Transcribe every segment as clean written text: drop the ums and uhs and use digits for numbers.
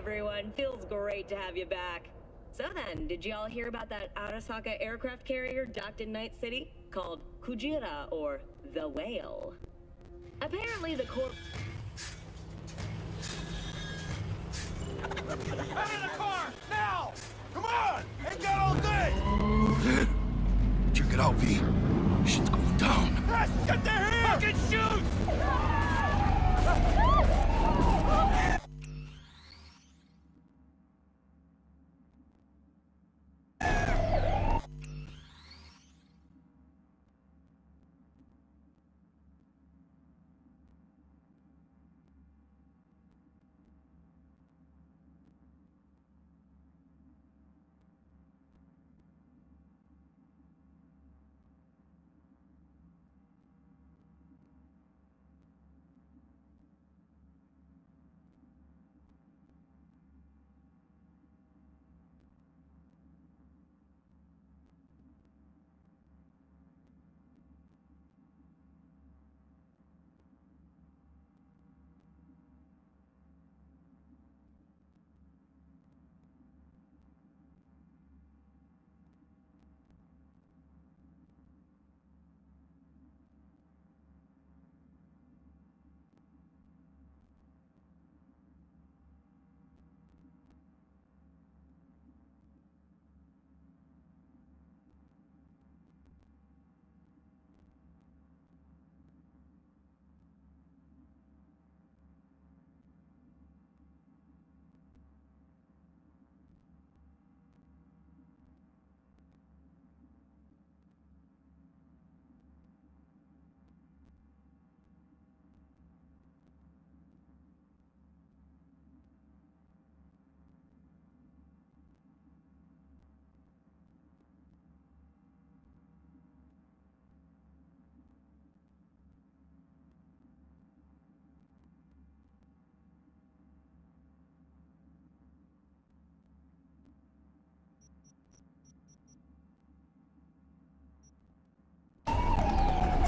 everyone. Feels great to have you back. So then, did y'all hear about that Arasaka aircraft carrier docked in Night City? Called Kujira, or the Whale. Apparently the corp... Out of the car! Now! Come on! Ain't got all day! Check it out, V. Shit's going down. Yes, get the here! Fucking shoot!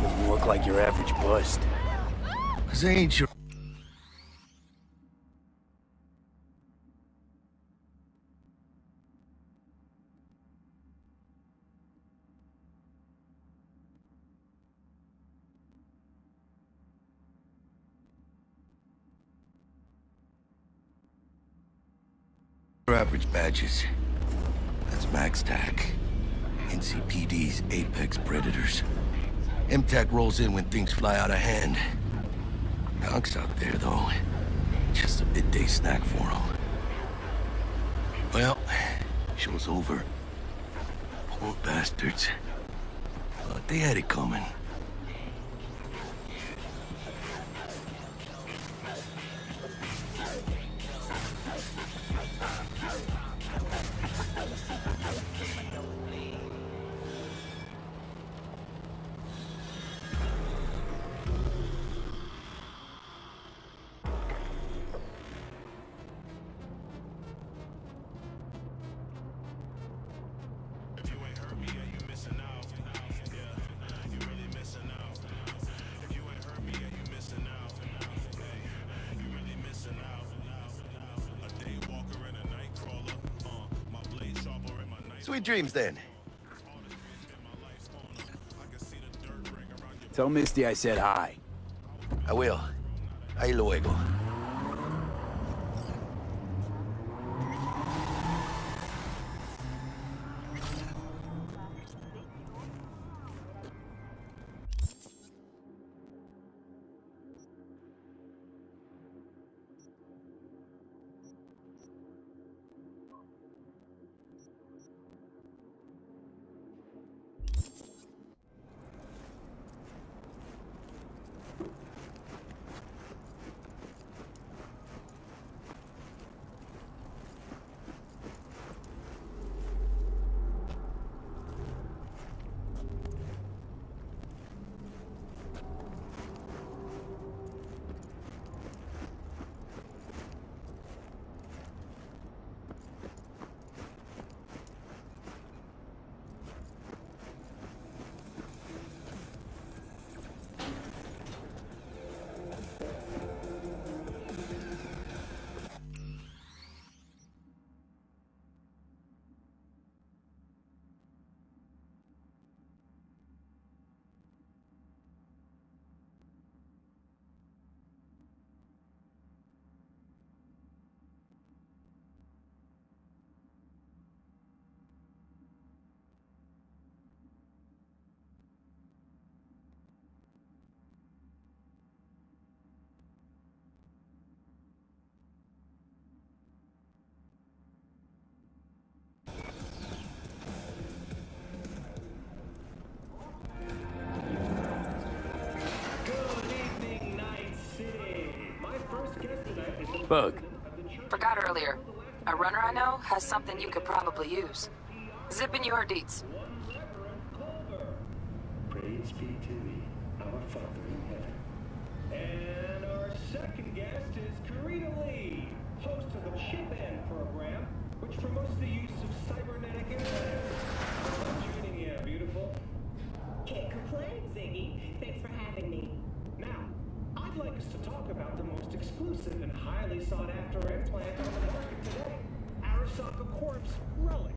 Doesn't look like your average bust. 'Cause I ain't your... average badges. That's Max Tac. NCPD's apex predators. MTAC rolls in when things fly out of hand. Conks out there, though. Just a midday snack for them. Well, show's over. Poor bastards. But they had it coming. Sweet dreams, then. Tell Misty I said hi. I will. Ahí luego. bug? Forgot earlier. A runner I know has something you could probably use. Zip in your deets. Praise be to thee, our Father in heaven. And our second guest is Karina Lee, host of the Chip In program, which promotes the use of cybernetic internet. I'm tuning in, beautiful. Can't complain, Ziggy. Thanks for having me. Now, I'd like us to talk about the most exclusive and highly sought-after implant on the market today, Arasaka Corp's Relic.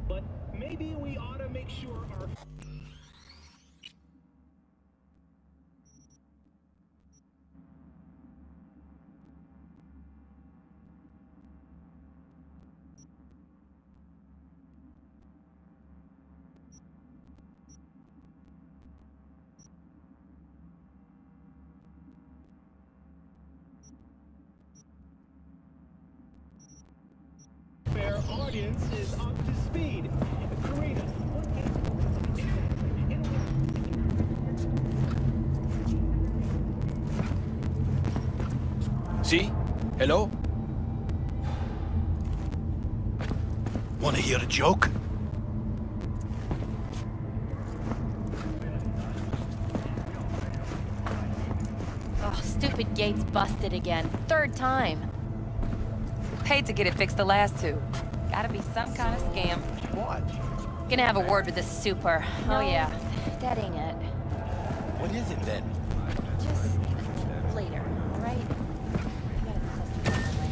But maybe we ought to make sure our... Fair audience is up to speed. Karina, what See? Hello? Want to hear a joke? Oh, stupid gate's busted again. Third time. Paid to get it fixed the last two. Gotta be some kind of scam. What? Gonna have a word with this super. Oh yeah, that ain't it. What is it then? Just later, all right? I got a customer on my way.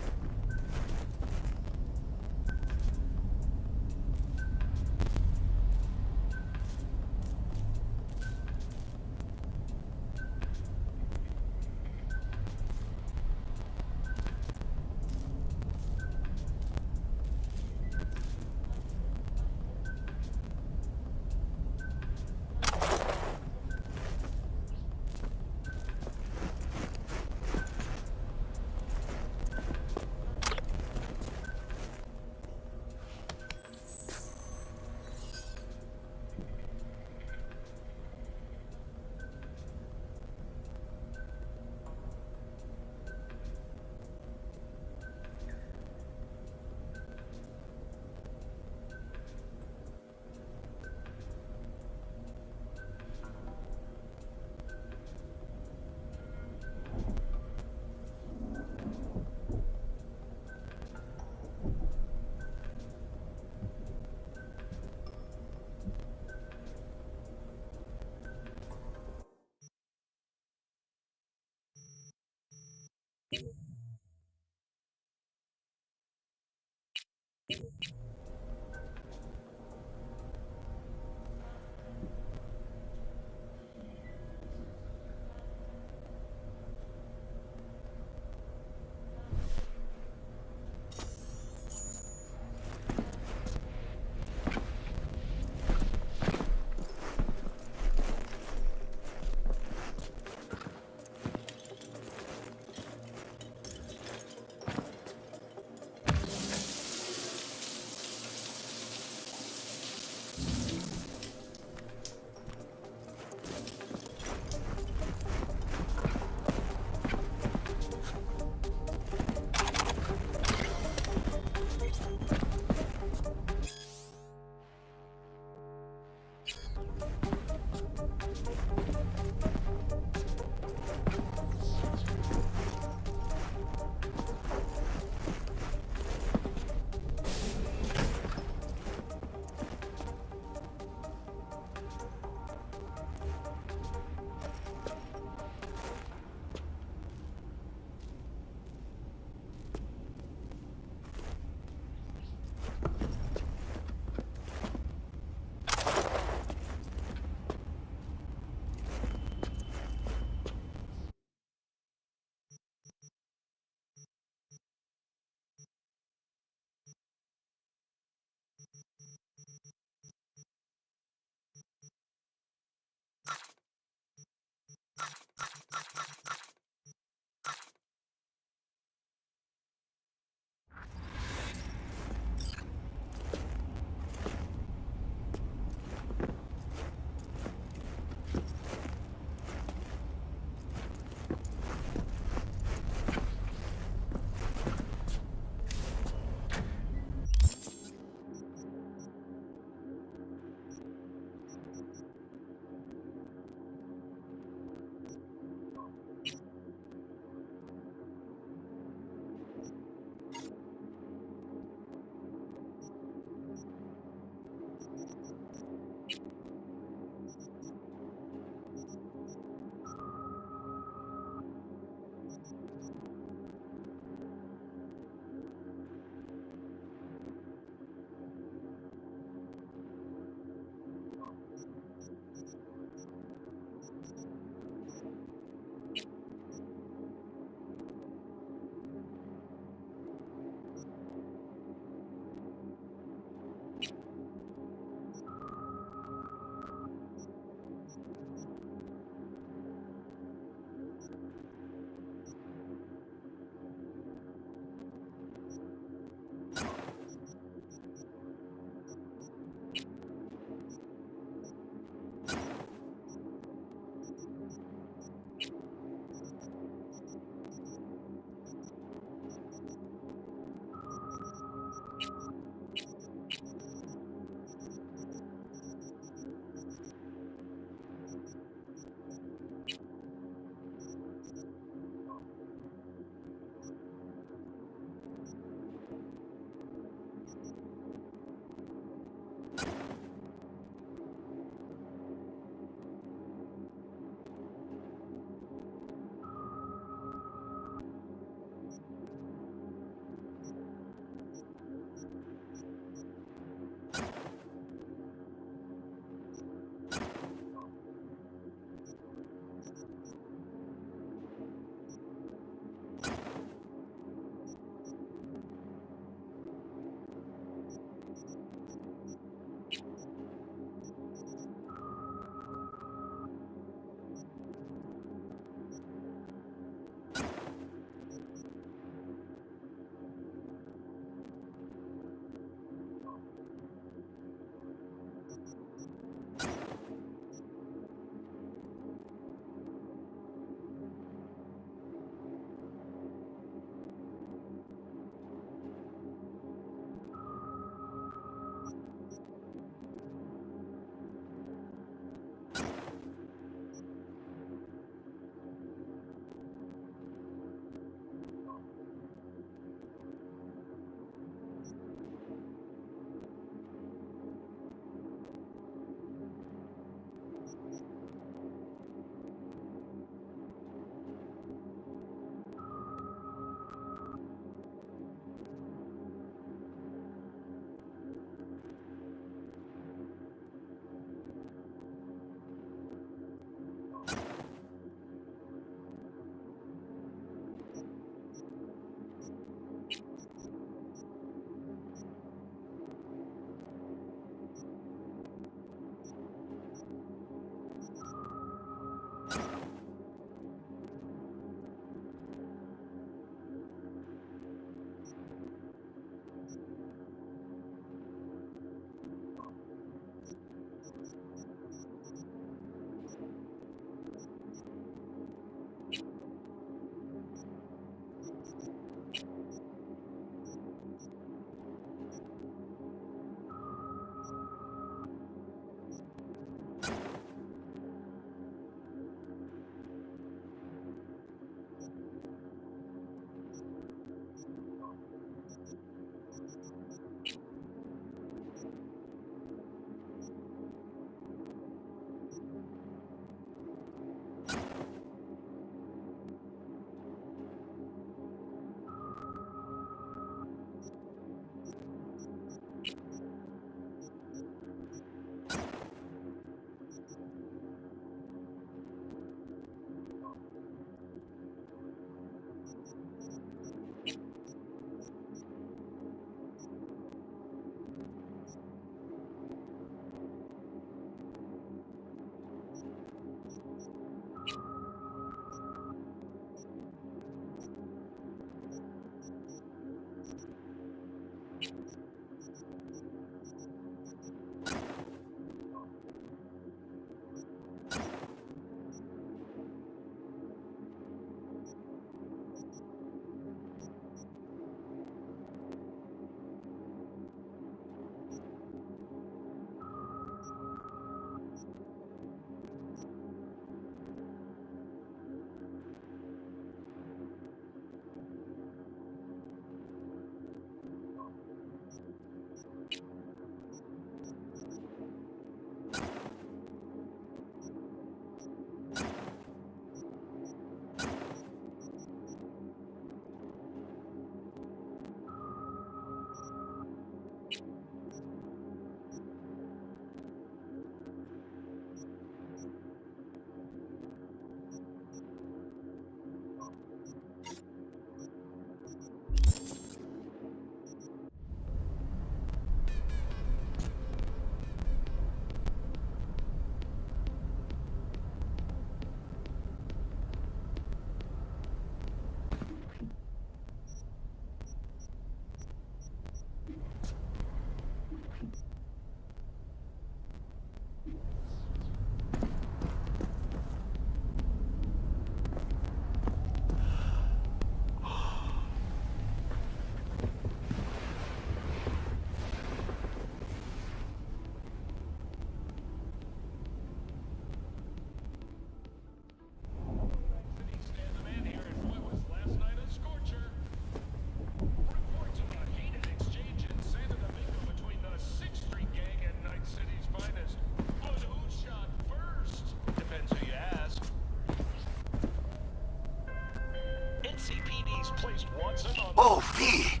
Oh, V!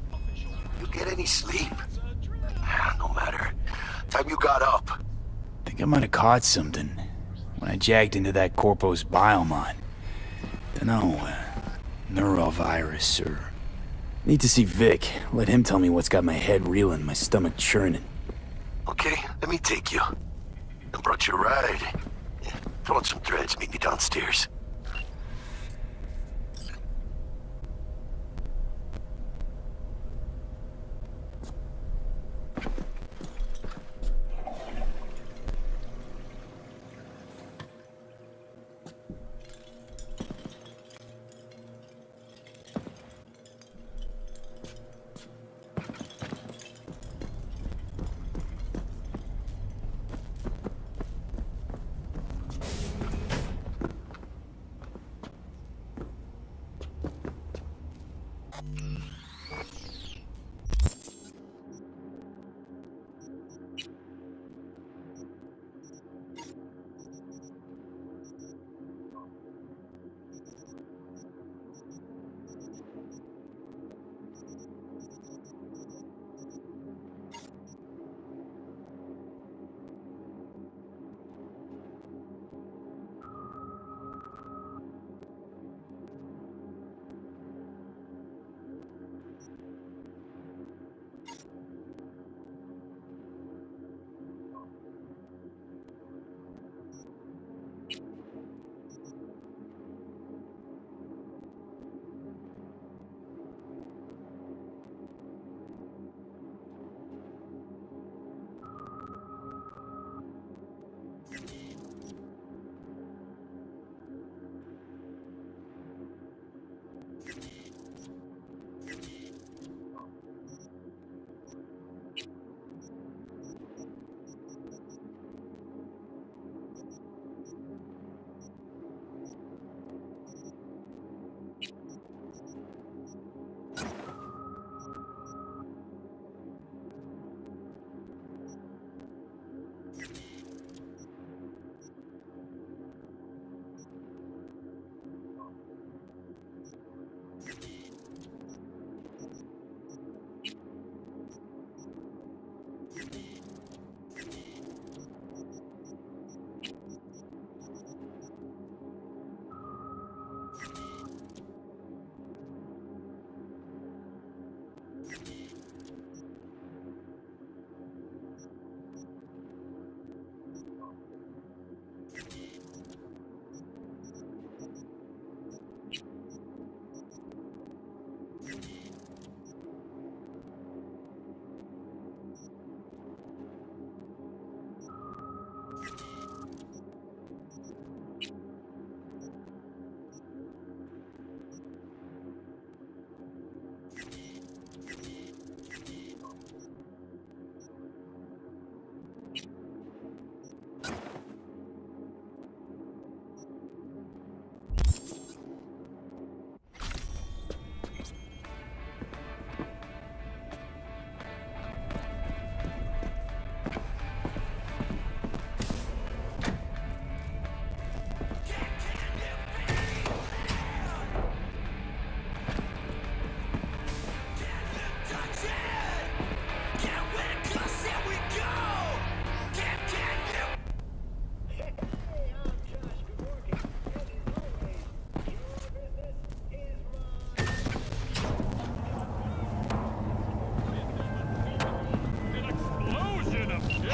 You get any sleep? No matter. time you got up? Think I might have caught something when I jacked into that Corpo's biomon. Dunno, neurovirus or... Need to see Vic. Let him tell me what's got my head reeling, my stomach churning. Okay, let me take you. I brought you a ride. Yeah, throw on some threads, meet me downstairs.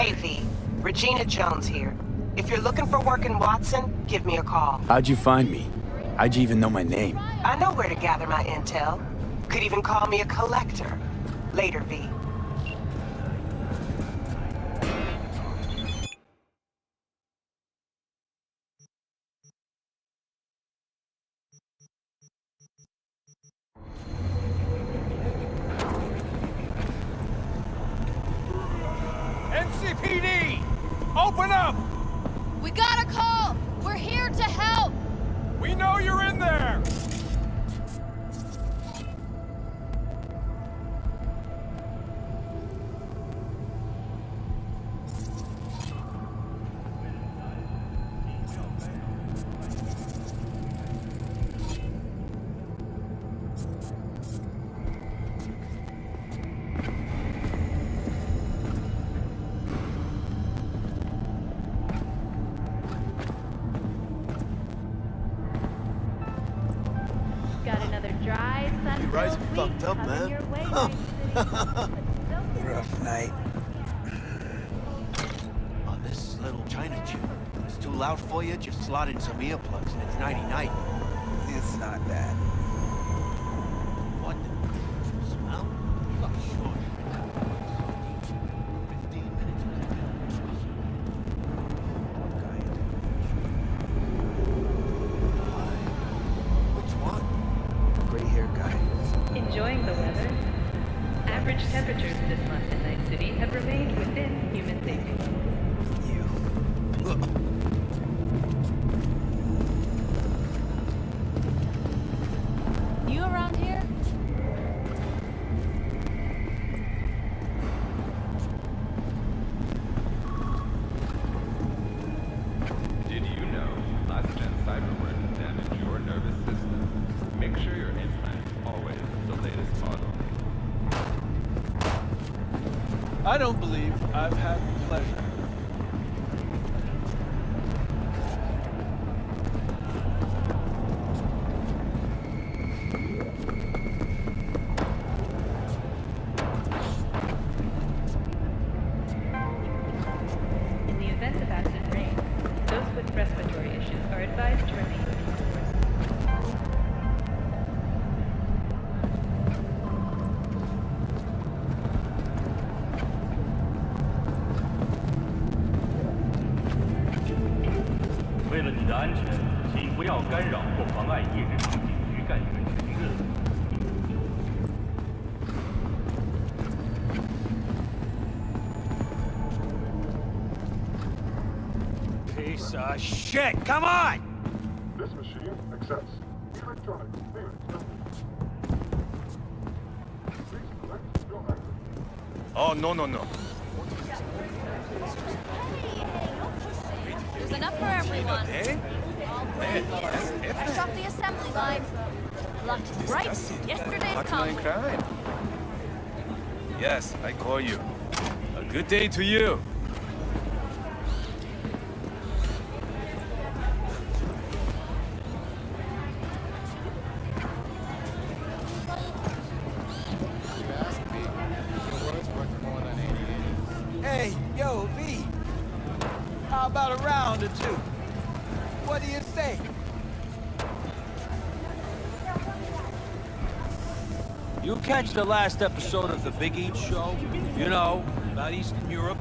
Hey, V. Regina Jones here. If you're looking for work in Watson, give me a call. How'd you find me? How'd you even know my name? I know where to gather my intel. Could even call me a collector. Later, V. NCPD! Open up! We got a call! We're here to help! We know you're in there! fucked up, man. Rough night. Oh, this little China chip. It's too loud for you? Just slot in some earplugs and it's nighty-night. It's not bad. What the smell? You got short. 15 minutes. Which one? Gray-haired guy. Enjoying the weather? Average temperatures this month in Night City have remained within human safety levels. You. You around here? Did you know last-gen cyberware can damage your nervous system? Make sure your implant is always the latest model. I don't believe I've had the pleasure. In the event of acid rain, those with respiratory issues are advised to remain indoors. Piece of shit! Come on! This machine accepts electronic payment methods. Please select your item. Oh, no. There's enough for everyone. Eh? Fresh off the assembly line. Locked right yesterday's Hotline come. crime. Yes, I call you. A good day to you. Hey, yo, V. How about a round or two? What do you say? You catch the last episode of the Big Eat Show? You know, about Eastern Europe?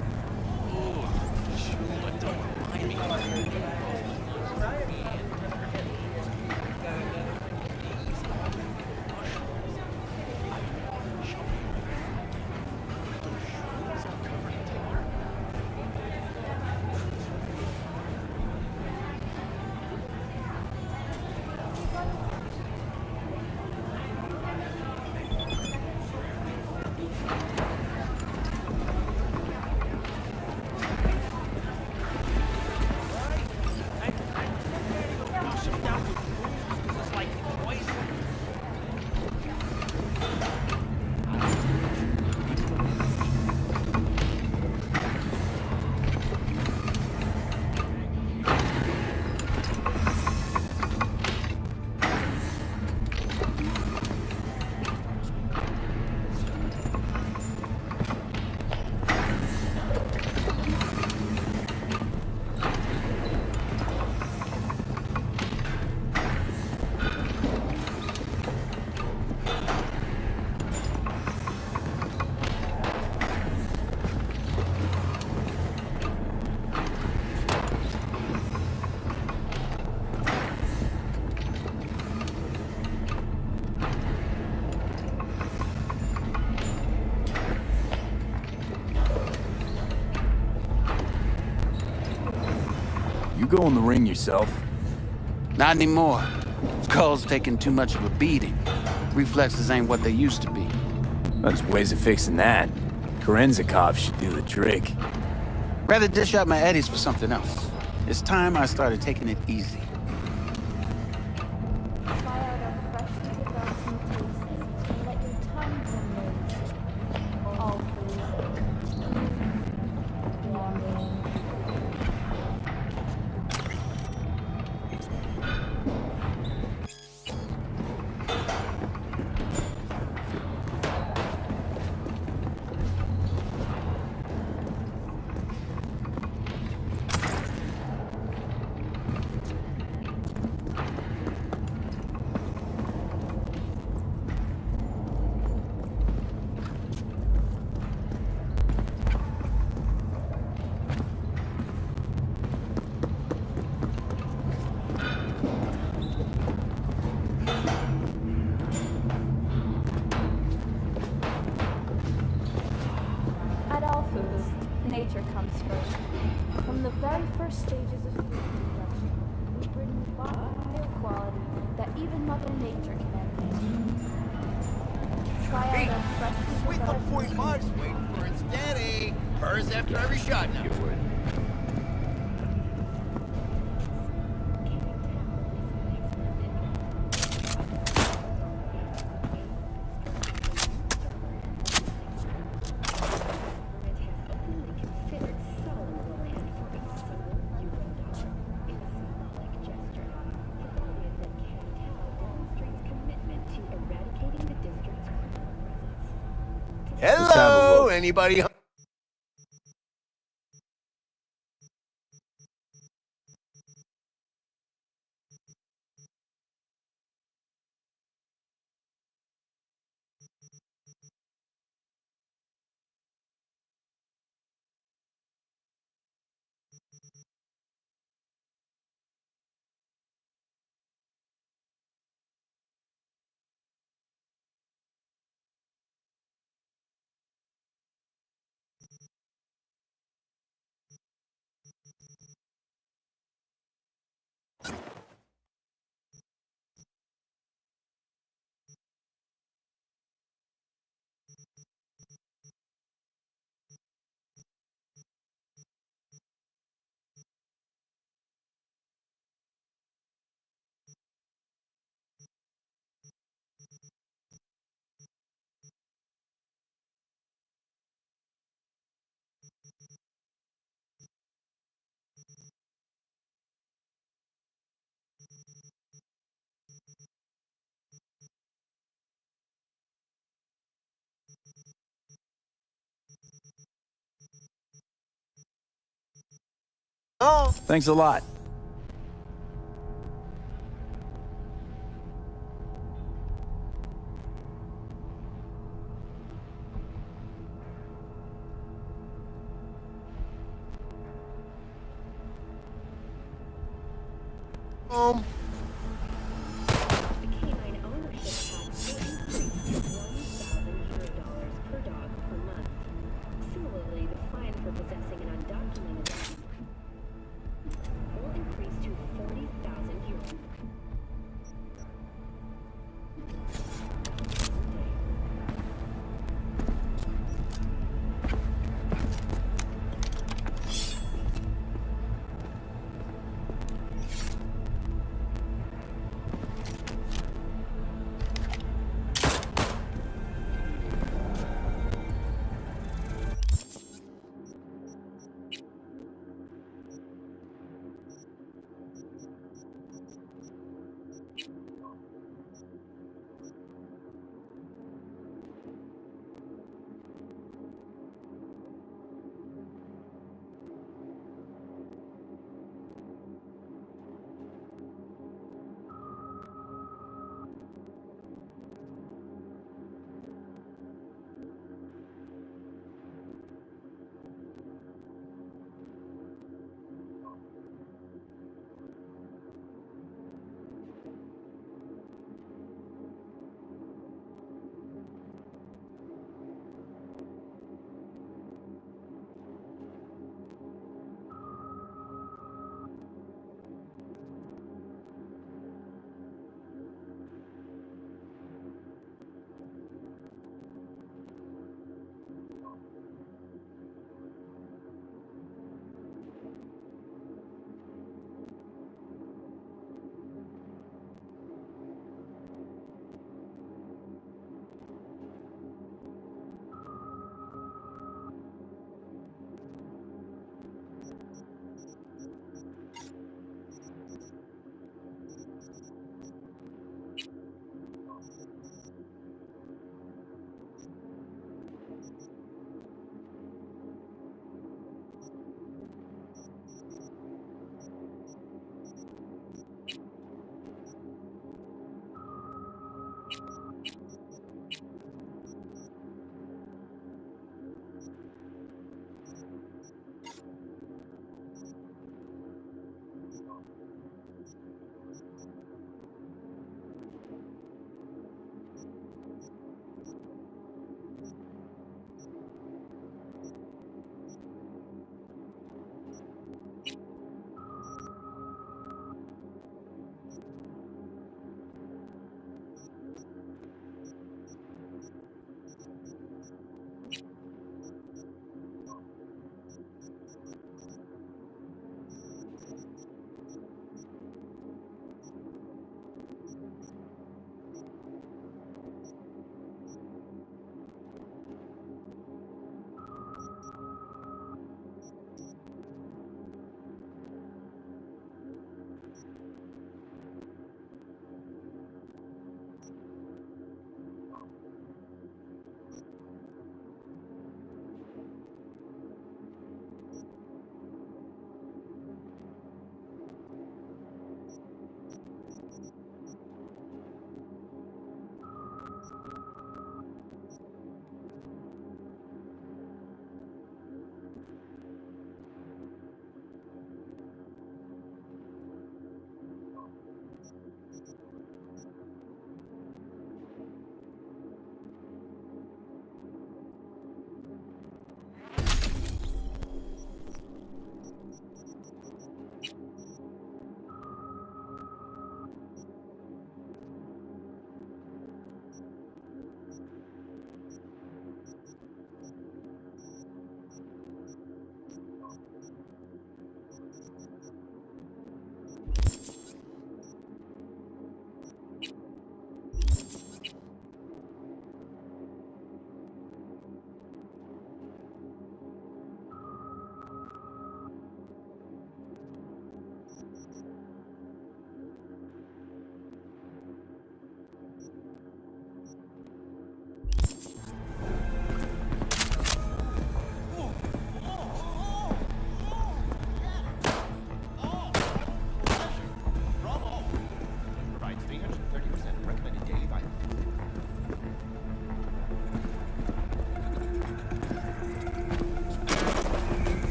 You go in the ring yourself. Not anymore. Skull's taking too much of a beating. Reflexes ain't what they used to be. There's ways of fixing that. Korenzikov should do the trick. Rather dish out my eddies for something else. It's time I started taking it easy. Try out our freshly developed new tastes and let your tongue tremble. All for Nature comes first. From the very first stages of food production, we bring remarkable air quality that even Mother Nature can envy. Try out our fresh We thought 45's waiting for it steady. Burrs after every shot now. Hello, anybody? Oh. Thanks a lot. The canine ownership tax will increase to $1,000 per dog per month. Similarly, the fine for possessing an undocumented dog will increase to 40,000 euros.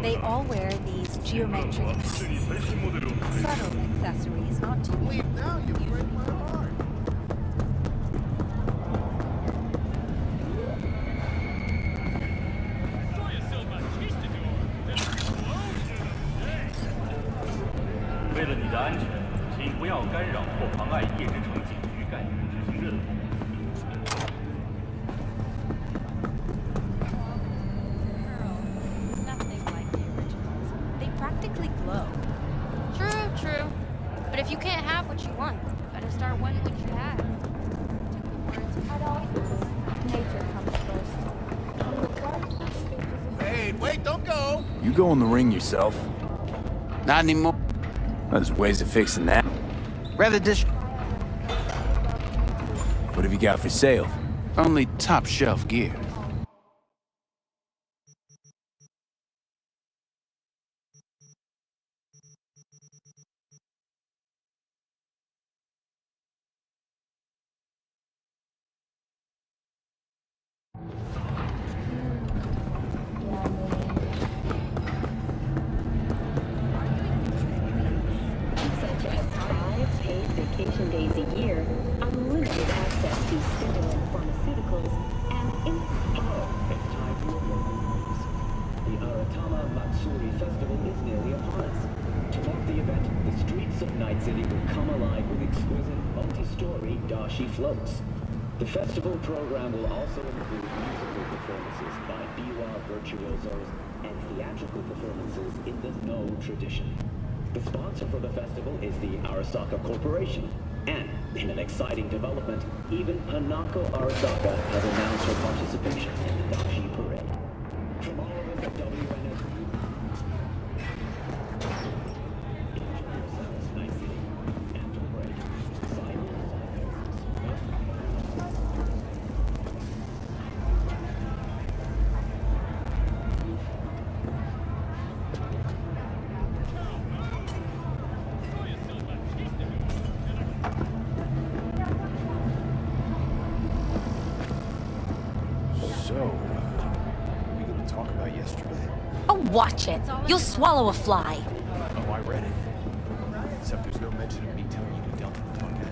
They all wear these geometric, subtle accessories, not too. Leave now, you break my heart. Nothing like the originals. They practically glow. True. But if you can't have what you want, you better start wanting what you have. Nature comes first. Wait, don't go! You go in the ring yourself. Not anymore. There's ways of fixing that. Rather What have you got for sale? only top shelf gear. Such as 5 paid vacation days a year, unlimited access to stimulant pharmaceuticals, and The Aratama Matsuri Festival is nearly upon us. To mark the event, the streets of Night City will come alive with exquisite multi-story dashi floats. The festival program will also include musical performances by biwa virtuosos and theatrical performances in the No tradition. The sponsor for the festival is the Arasaka Corporation. And, in an exciting development, even Hanako Arasaka has announced her participation in the Dashi Parade. From all of us at WNS, enjoy yourselves, Night City, and to break We gonna talk about yesterday? Oh, watch it. You'll swallow a fly. Oh, I read it. Except there's no mention of me telling you to dump the talk at it.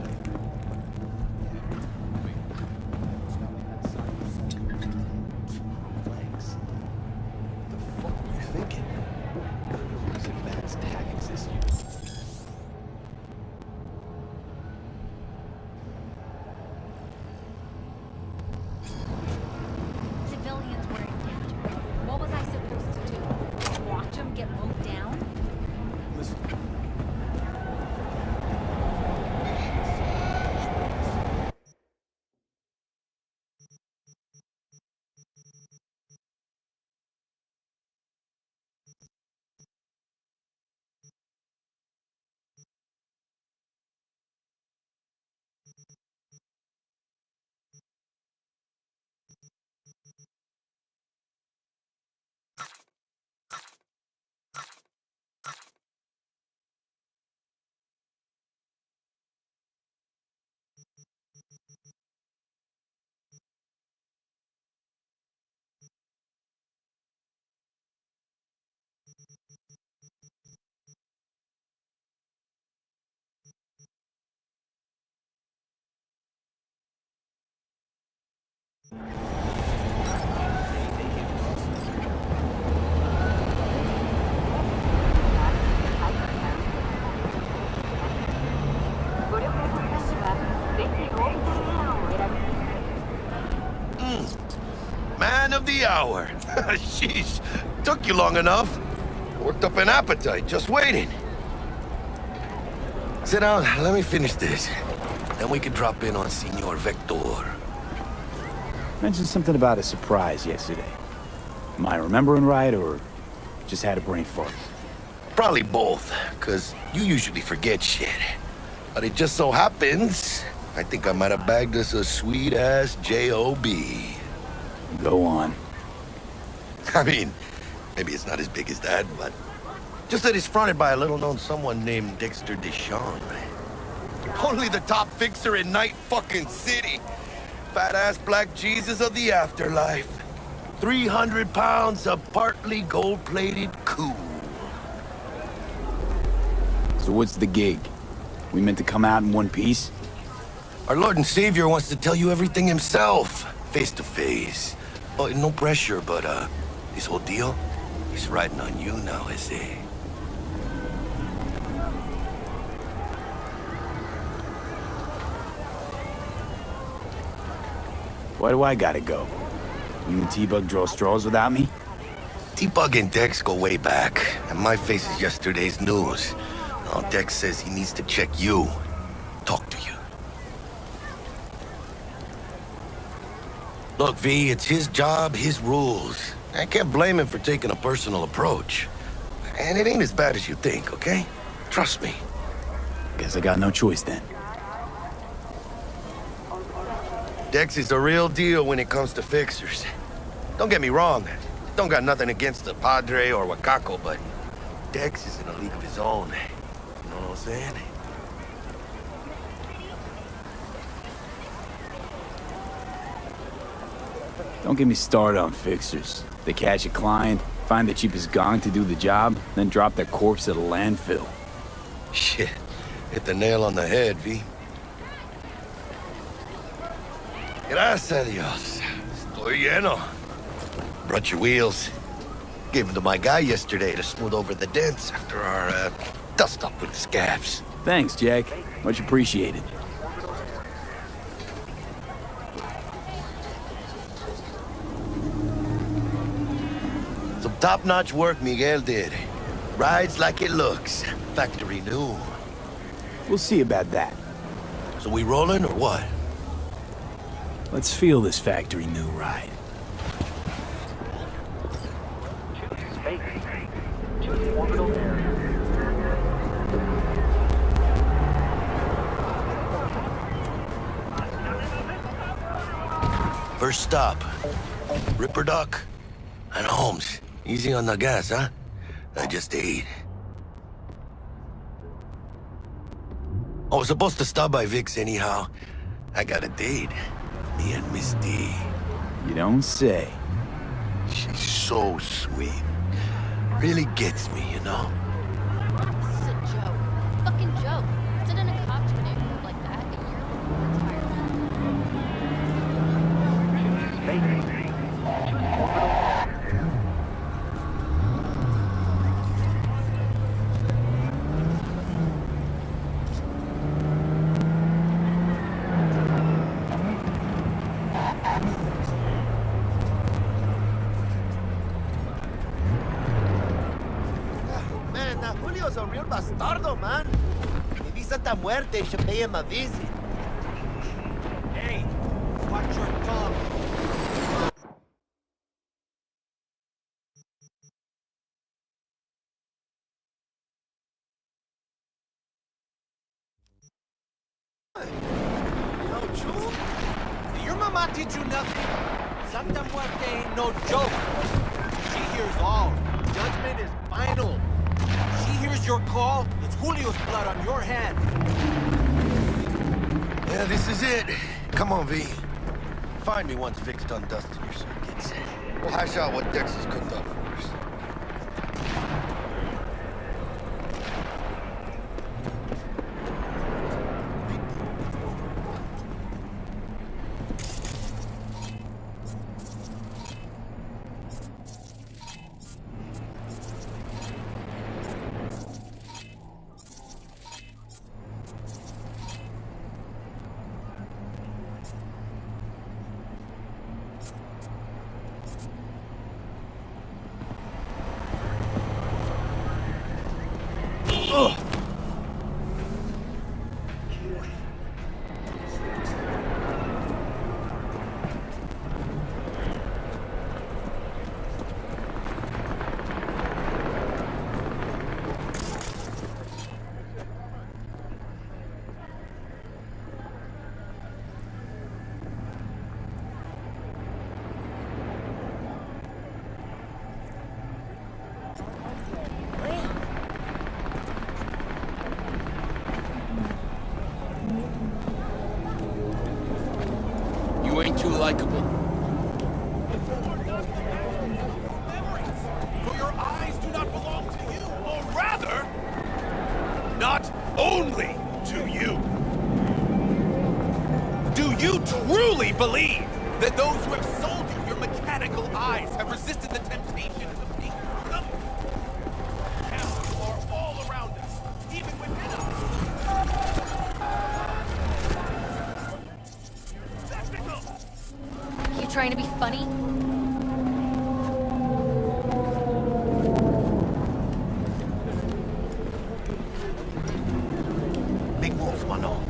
Legs. What the fuck were you thinking? The reason Max tag exists. Civilians were in danger. What was I supposed to do? Watch them get mowed down? Listen. Man of the hour. Sheesh. Took you long enough. Worked up an appetite, just waiting. Sit down, let me finish this. Then we can drop in on Senor Vector. Mentioned something about a surprise yesterday. Am I remembering right, or just had a brain fart? Probably both, because you usually forget shit. But it just so happens, I think I might have bagged us a sweet-ass J.O.B. Go on. I mean, maybe it's not as big as that, but just that it's fronted by a little-known someone named Dexter Deshawn. Only the top fixer in Night fucking City. Fat-ass black Jesus of the afterlife. 300 pounds of partly gold-plated cool. So what's the gig? We meant to come out in one piece? Our Lord and Savior wants to tell you everything himself, face to face. Oh, no pressure, but, this whole deal, he's riding on you now, Jose. Why do I gotta go? You and T-Bug draw straws without me? T-Bug and Dex go way back, and my face is yesterday's news. Now Dex says he needs to check you, talk to you. Look, V, it's his job, his rules. I can't blame him for taking a personal approach. And it ain't as bad as you think, okay? Trust me. Guess I got no choice then. Dex is the real deal when it comes to fixers. Don't get me wrong, don't got nothing against the Padre or Wakako, but Dex is in a league of his own. You know what I'm saying? Don't get me started on fixers. They catch a client, find the cheapest gong to do the job, then drop their corpse at a landfill. Shit, hit the nail on the head, V. Gracias a Dios. Estoy lleno. Brought your wheels. Gave them to my guy yesterday to smooth over the dents after our, dust-up with the scabs. Thanks, Jack. Much appreciated. Some top-notch work Miguel did. Rides like it looks. Factory new. We'll see about that. So we rolling or what? Let's feel this factory new ride. First stop, Ripper Duck and Holmes. Easy on the gas, huh? I just ate. I was supposed to stop by Vic's anyhow. I got a date. Me and Miss D. You don't say. She's so sweet. Really gets me, you know? This is a joke. Fucking joke. Sending a cop to a neighborhood like that a year before Julio's a real bastardo, man. Maybe Santa Muerte should pay him a visit. Hey, watch your tongue. No, Chu? Your mama teach you nothing. Santa Muerte ain't no joke. She hears all. Judgment is final. She hears your call, it's Julio's blood on your hands. Yeah, this is it. Come on, V. Find me once Vic's done dusting your circuits. We'll hash out what Dex has cooked up for us. You ain't too likable. believe that those who have sold you your mechanical eyes have resisted the temptation to peek through them? Cameras are all around us, even within us. Spectacle! You trying to be funny? Big move, mano.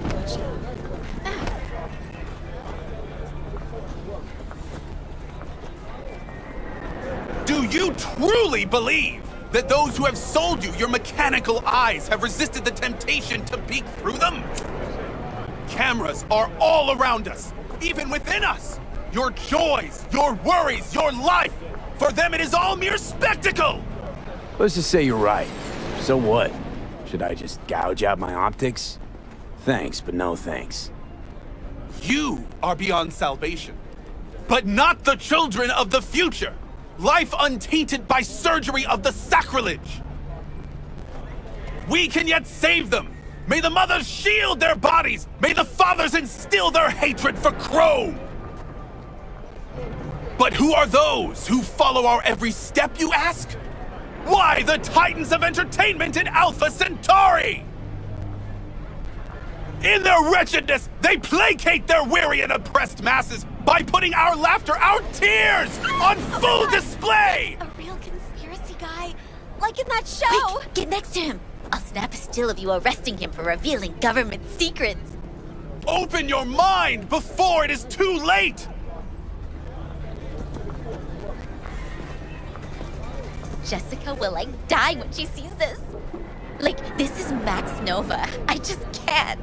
Do you truly believe that those who have sold you your mechanical eyes have resisted the temptation to peek through them? Cameras are all around us, even within us. Your joys, your worries, your life, for them it is all mere spectacle! Let's just say you're right. So what? Should I just gouge out my optics? Thanks, but no thanks. You are beyond salvation, but not the children of the future. Life untainted by surgery of the sacrilege. We can yet save them. May the mothers shield their bodies. May the fathers instill their hatred for Chrome. But who are those who follow our every step, you ask? Why, the titans of entertainment in Alpha Centauri! In their wretchedness, they placate their weary and oppressed masses by putting our laughter, our tears, on full display! A real conspiracy guy, like in that show! Quick, get next to him! I'll snap a still of you arresting him for revealing government secrets! Open your mind before it is too late! Jessica will, like, die when she sees this. Like, this is Max Nova. I just can't.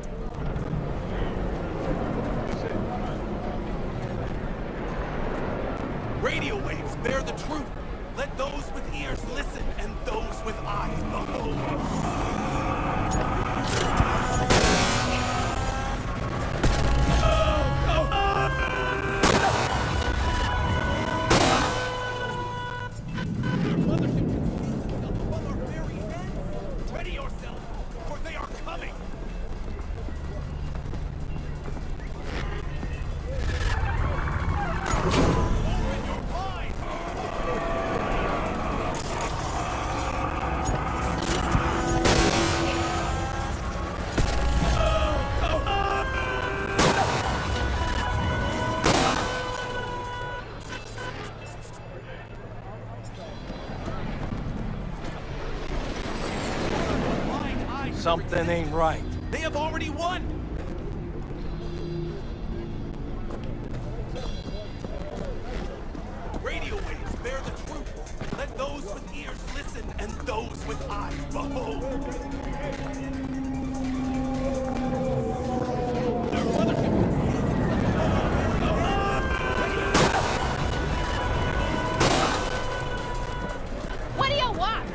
Radio waves bear the truth. Let those with ears listen and those with eyes behold. Ready yourself, for they are coming. Something ain't right. They have already won! Radio waves bear the truth. Let those with ears listen and those with eyes behold. Their mothership What do you want?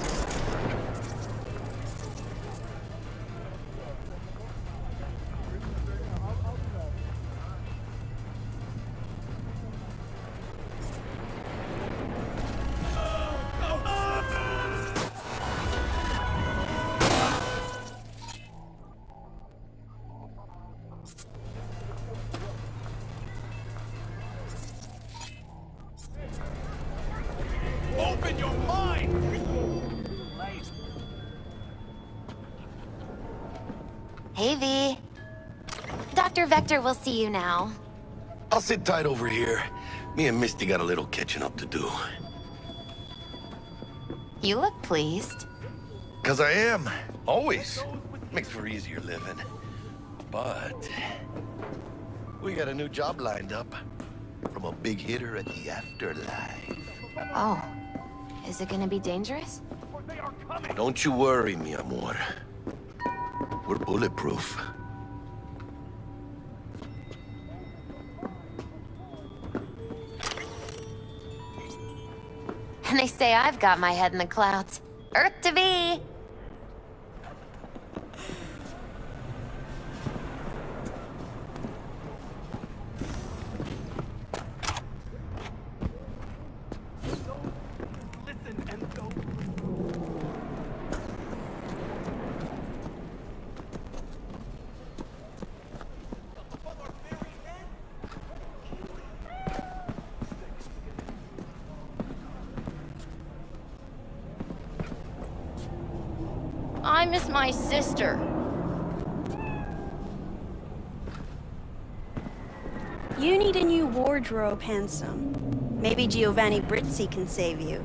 Open your mind! Hey, V. Dr. Vector will see you now. I'll sit tight over here. Me and Misty got a little catching up to do. You look pleased. 'Cause I am. Always. Makes for easier living. But we got a new job lined up from a big hitter at the afterlife. Oh. Is it gonna be dangerous? Don't you worry, mi amor. We're bulletproof. And they say I've got my head in the clouds. Earth to V! I miss my sister. You need a new wardrobe, handsome. Maybe Giovanni Brizzi can save you.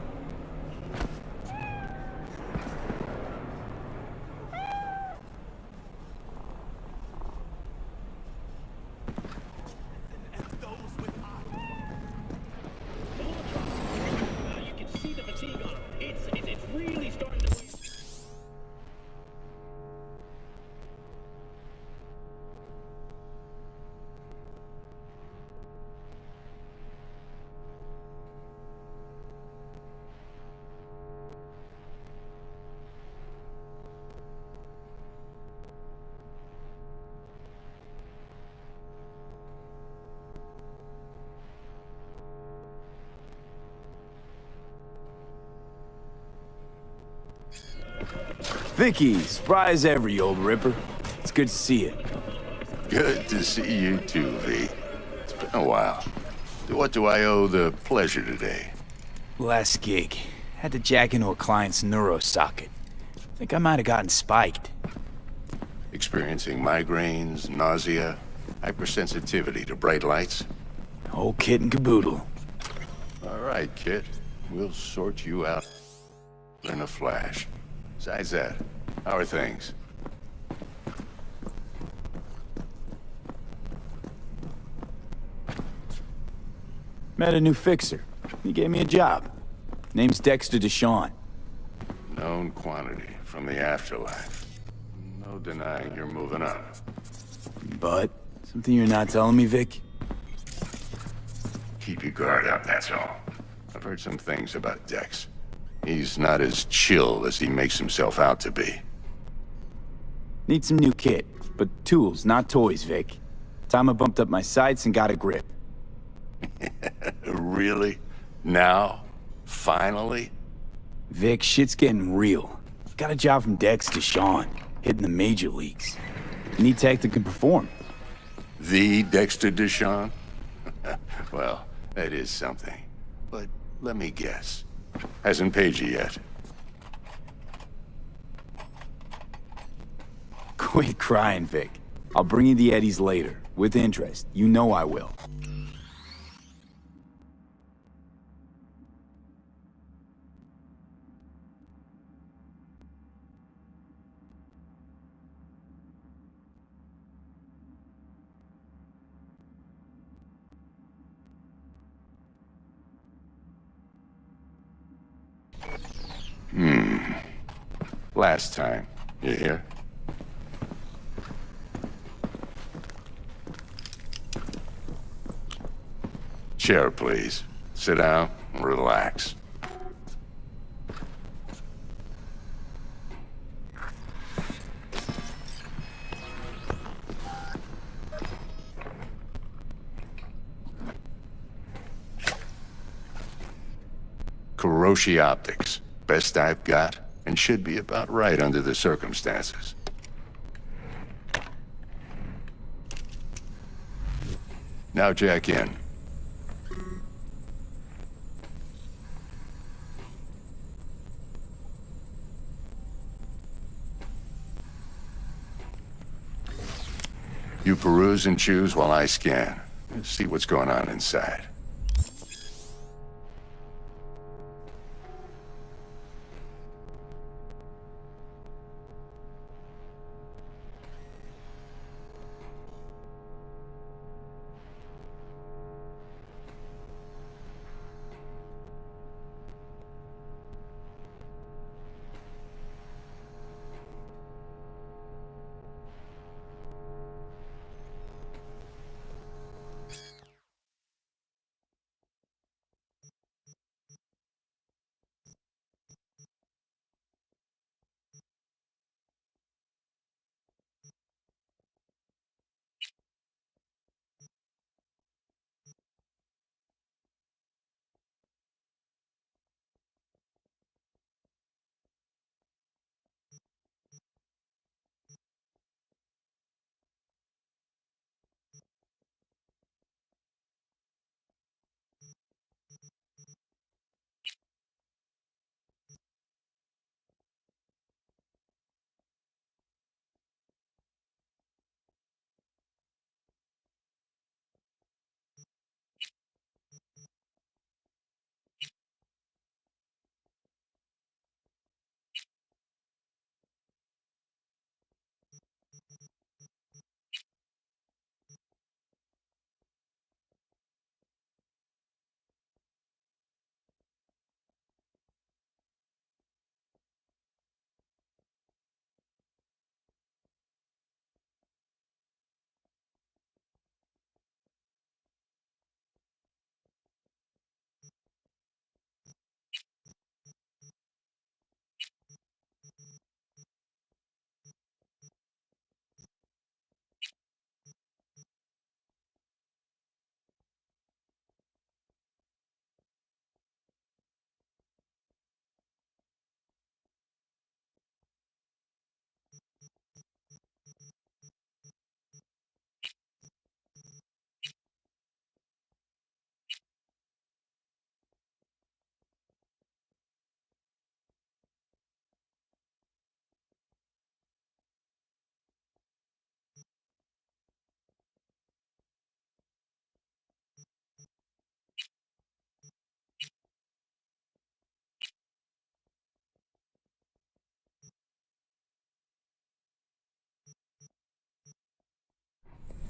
Vicky, surprise every old ripper. It's good to see you. Good to see you too, V. It's been a while. What do I owe the pleasure today? Last gig. Had to jack into a client's neuro socket. Think I might have gotten spiked. Experiencing migraines, nausea, hypersensitivity to bright lights? Whole kit and caboodle. All right, kid. We'll sort you out in a flash. Besides that, how are things? Met a new fixer. He gave me a job. Name's Dexter Deshawn. Known quantity from the afterlife. No denying you're moving up. But, something you're not telling me, Vic? Keep your guard up, that's all. I've heard some things about Dex. He's not as chill as he makes himself out to be. Need some new kit, but tools, not toys, Vic. Time I bumped up my sights and got a grip. Really? Now? Finally? Vic, shit's getting real. Got a job from Dex Deshawn, hitting the major leagues. Need tech that can perform. The Dexter Deshawn? Well, that is something. But let me guess. Hasn't paid you yet. Quit crying, Vic. I'll bring you the eddies later, with interest. You know I will. Last time. You hear? Chair, please. Sit down and relax. Kuroshi Optics. Best I've got, and should be about right under the circumstances. Now jack in. You peruse and choose while I scan. See what's going on inside.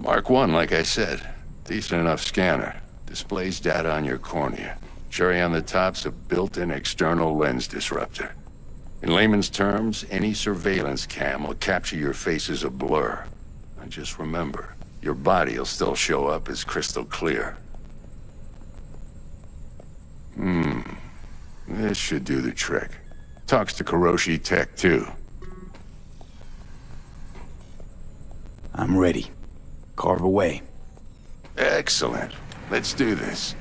Mark 1, like I said. Decent enough scanner. Displays data on your cornea. Cherry on the top's a built-in external lens disruptor. In layman's terms, any surveillance cam will capture your face as a blur. And just remember, your body will still show up as crystal clear. This should do the trick. Talks to Kuroshi Tech, too. I'm ready. Carve away. Excellent. Let's do this.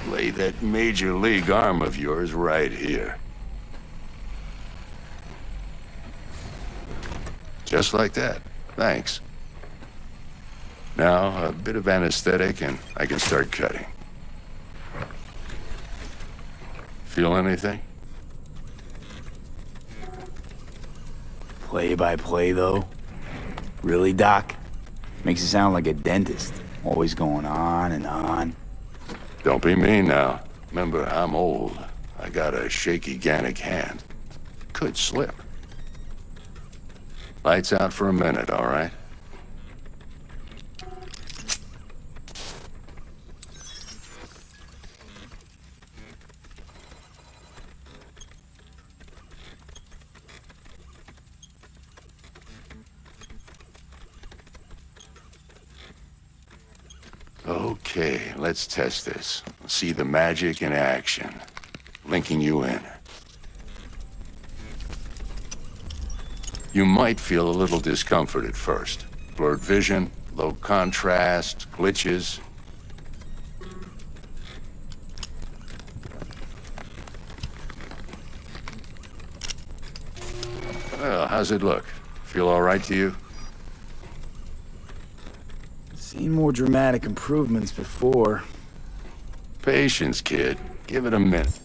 Lay that major league arm of yours right here. Just like that. Thanks. Now, a bit of anesthetic and I can start cutting. Feel anything? Play by play, though? Really, Doc? Makes it sound like a dentist. Always going on and on. Don't be mean now. Remember, I'm old. I got a shaky Gannic hand. Could slip. Lights out for a minute, all right? Okay, let's test this. See the magic in action. Linking you in. You might feel a little discomfort at first. Blurred vision, low contrast, glitches. Well, how's it look? Feel all right to you? Seen more dramatic improvements before. Patience, kid. Give it a minute.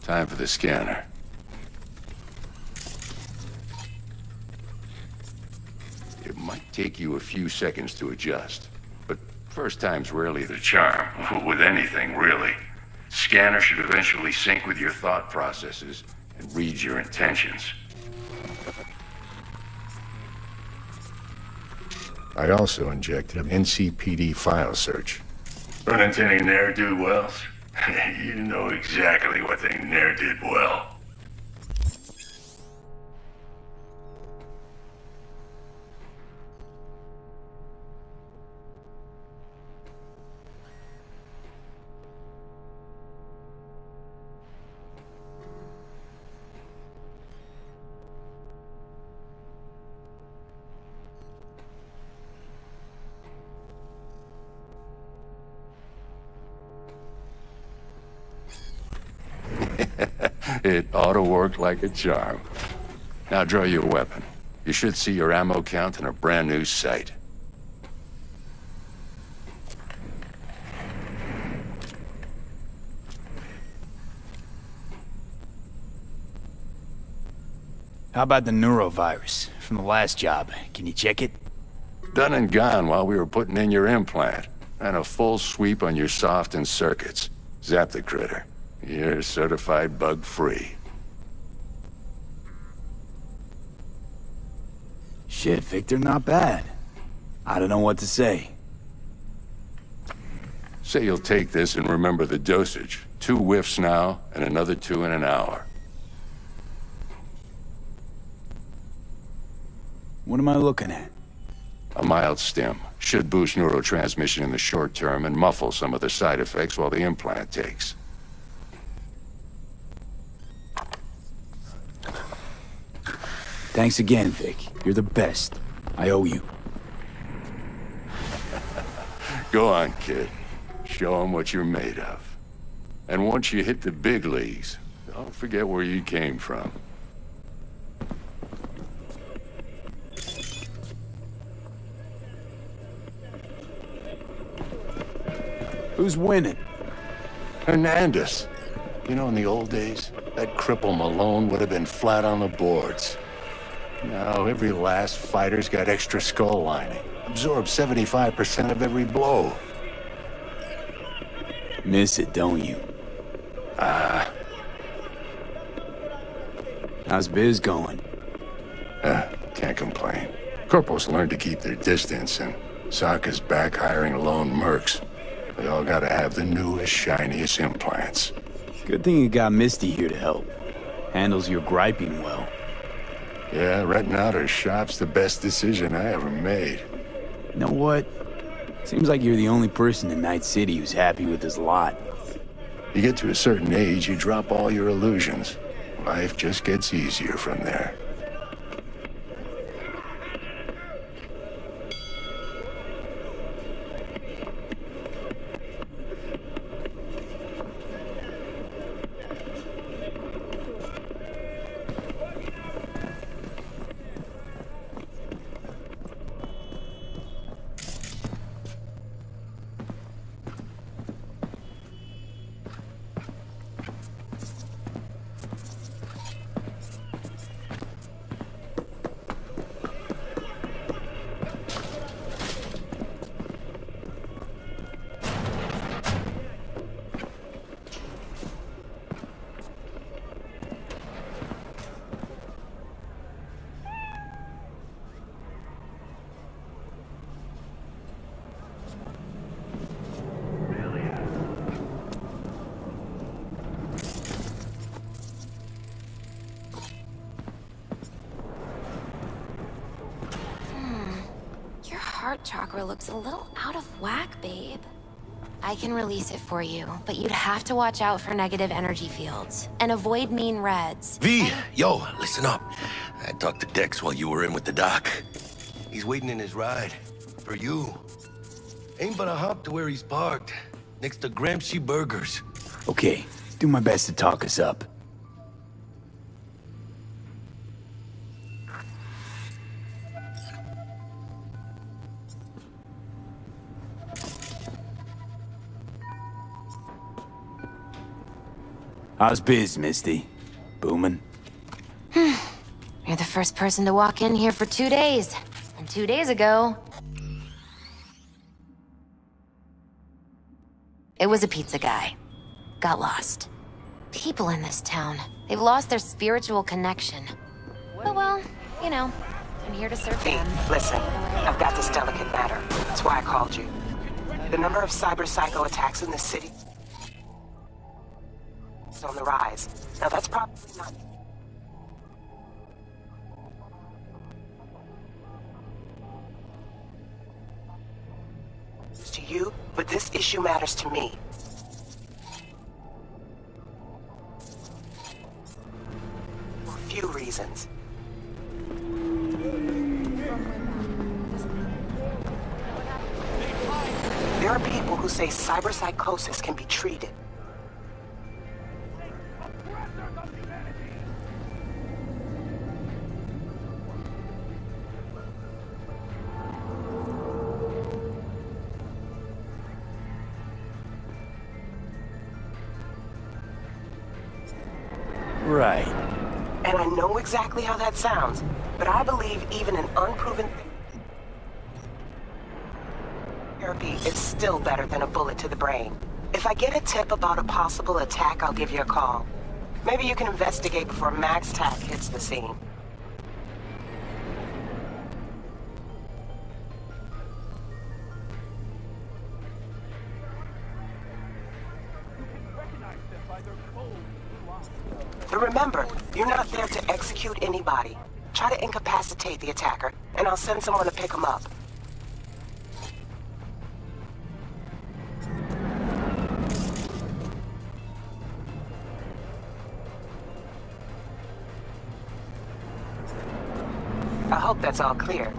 Time for the scanner. It might take you a few seconds to adjust, but first time's rarely the charm, with anything, really. Scanner should eventually sync with your thought processes and read your intentions. I also injected an NCPD file search. Run into any ne'er-do-wells? You know exactly what they ne'er did well. It ought to work like a charm. Now draw your weapon. You should see your ammo count in a brand new sight. How about the neurovirus from the last job? Can you check it? Done and gone while we were putting in your implant. And a full sweep on your soft and circuits. Zap the critter. You're certified bug-free. Shit, Victor, not bad. I don't know what to say. Say you'll take this and remember the dosage. 2 whiffs now, and another 2 in an hour. What am I looking at? A mild stim. Should boost neurotransmission in the short term and muffle some of the side effects while the implant takes. Thanks again, Vic. You're the best. I owe you. Go on, kid. Show them what you're made of. And once you hit the big leagues, don't forget where you came from. Who's winning? Hernandez. You know, in the old days, that cripple Malone would have been flat on the boards. Now, every last fighter's got extra skull lining. Absorbs 75% of every blow. Miss it, don't you? How's biz going? Can't complain. Corporals learned to keep their distance, and Sokka's back hiring lone mercs. They all gotta have the newest, shiniest implants. Good thing you got Misty here to help. Handles your griping well. Yeah, renting out her shop's the best decision I ever made. You know what? Seems like you're the only person in Night City who's happy with his lot. You get to a certain age, you drop all your illusions. Life just gets easier from there. Heart chakra looks a little out of whack, babe. I can release it for you, but you'd have to watch out for negative energy fields and avoid mean reds. V, yo, listen up. I talked to Dex while you were in with the doc. He's waiting in his ride for you. Ain't but a hop to where he's parked, next to Gramsci Burgers. Okay, do my best to talk us up. How's biz, Misty? Booming? You're the first person to walk in here for 2 days. And 2 days ago... it was a pizza guy. Got lost. People in this town, they've lost their spiritual connection. But well, you know, I'm here to serve them. Listen, I've got this delicate matter. That's why I called you. The number of cyber-psycho attacks in this city is on the rise. Now that's probably not... to you, but this issue matters to me. For a few reasons. There are people who say cyberpsychosis can be treated. Right. And I know exactly how that sounds, but I believe even an unproven therapy is still better than a bullet to the brain. If I get a tip about a possible attack, I'll give you a call. Maybe you can investigate before Max Tack hits the scene. But remember, you're not there to execute anybody. Try to incapacitate the attacker, and I'll send someone to pick him up. I hope that's all clear.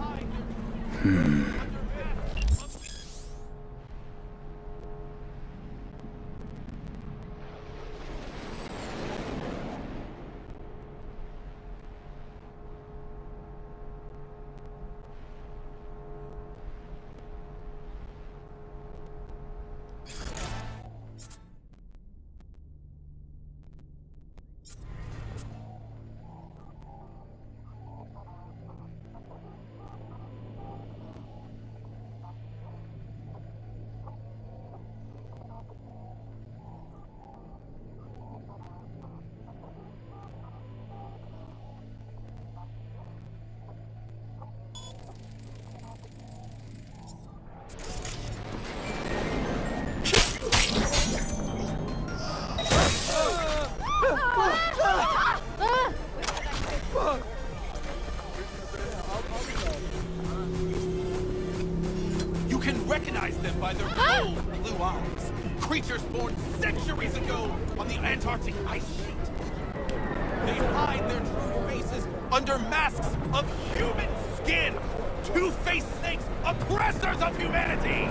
recognize them by their cold blue eyes. Creatures born centuries ago on the Antarctic ice sheet. They hide their true faces under masks of human skin. Two-faced snakes, oppressors of humanity!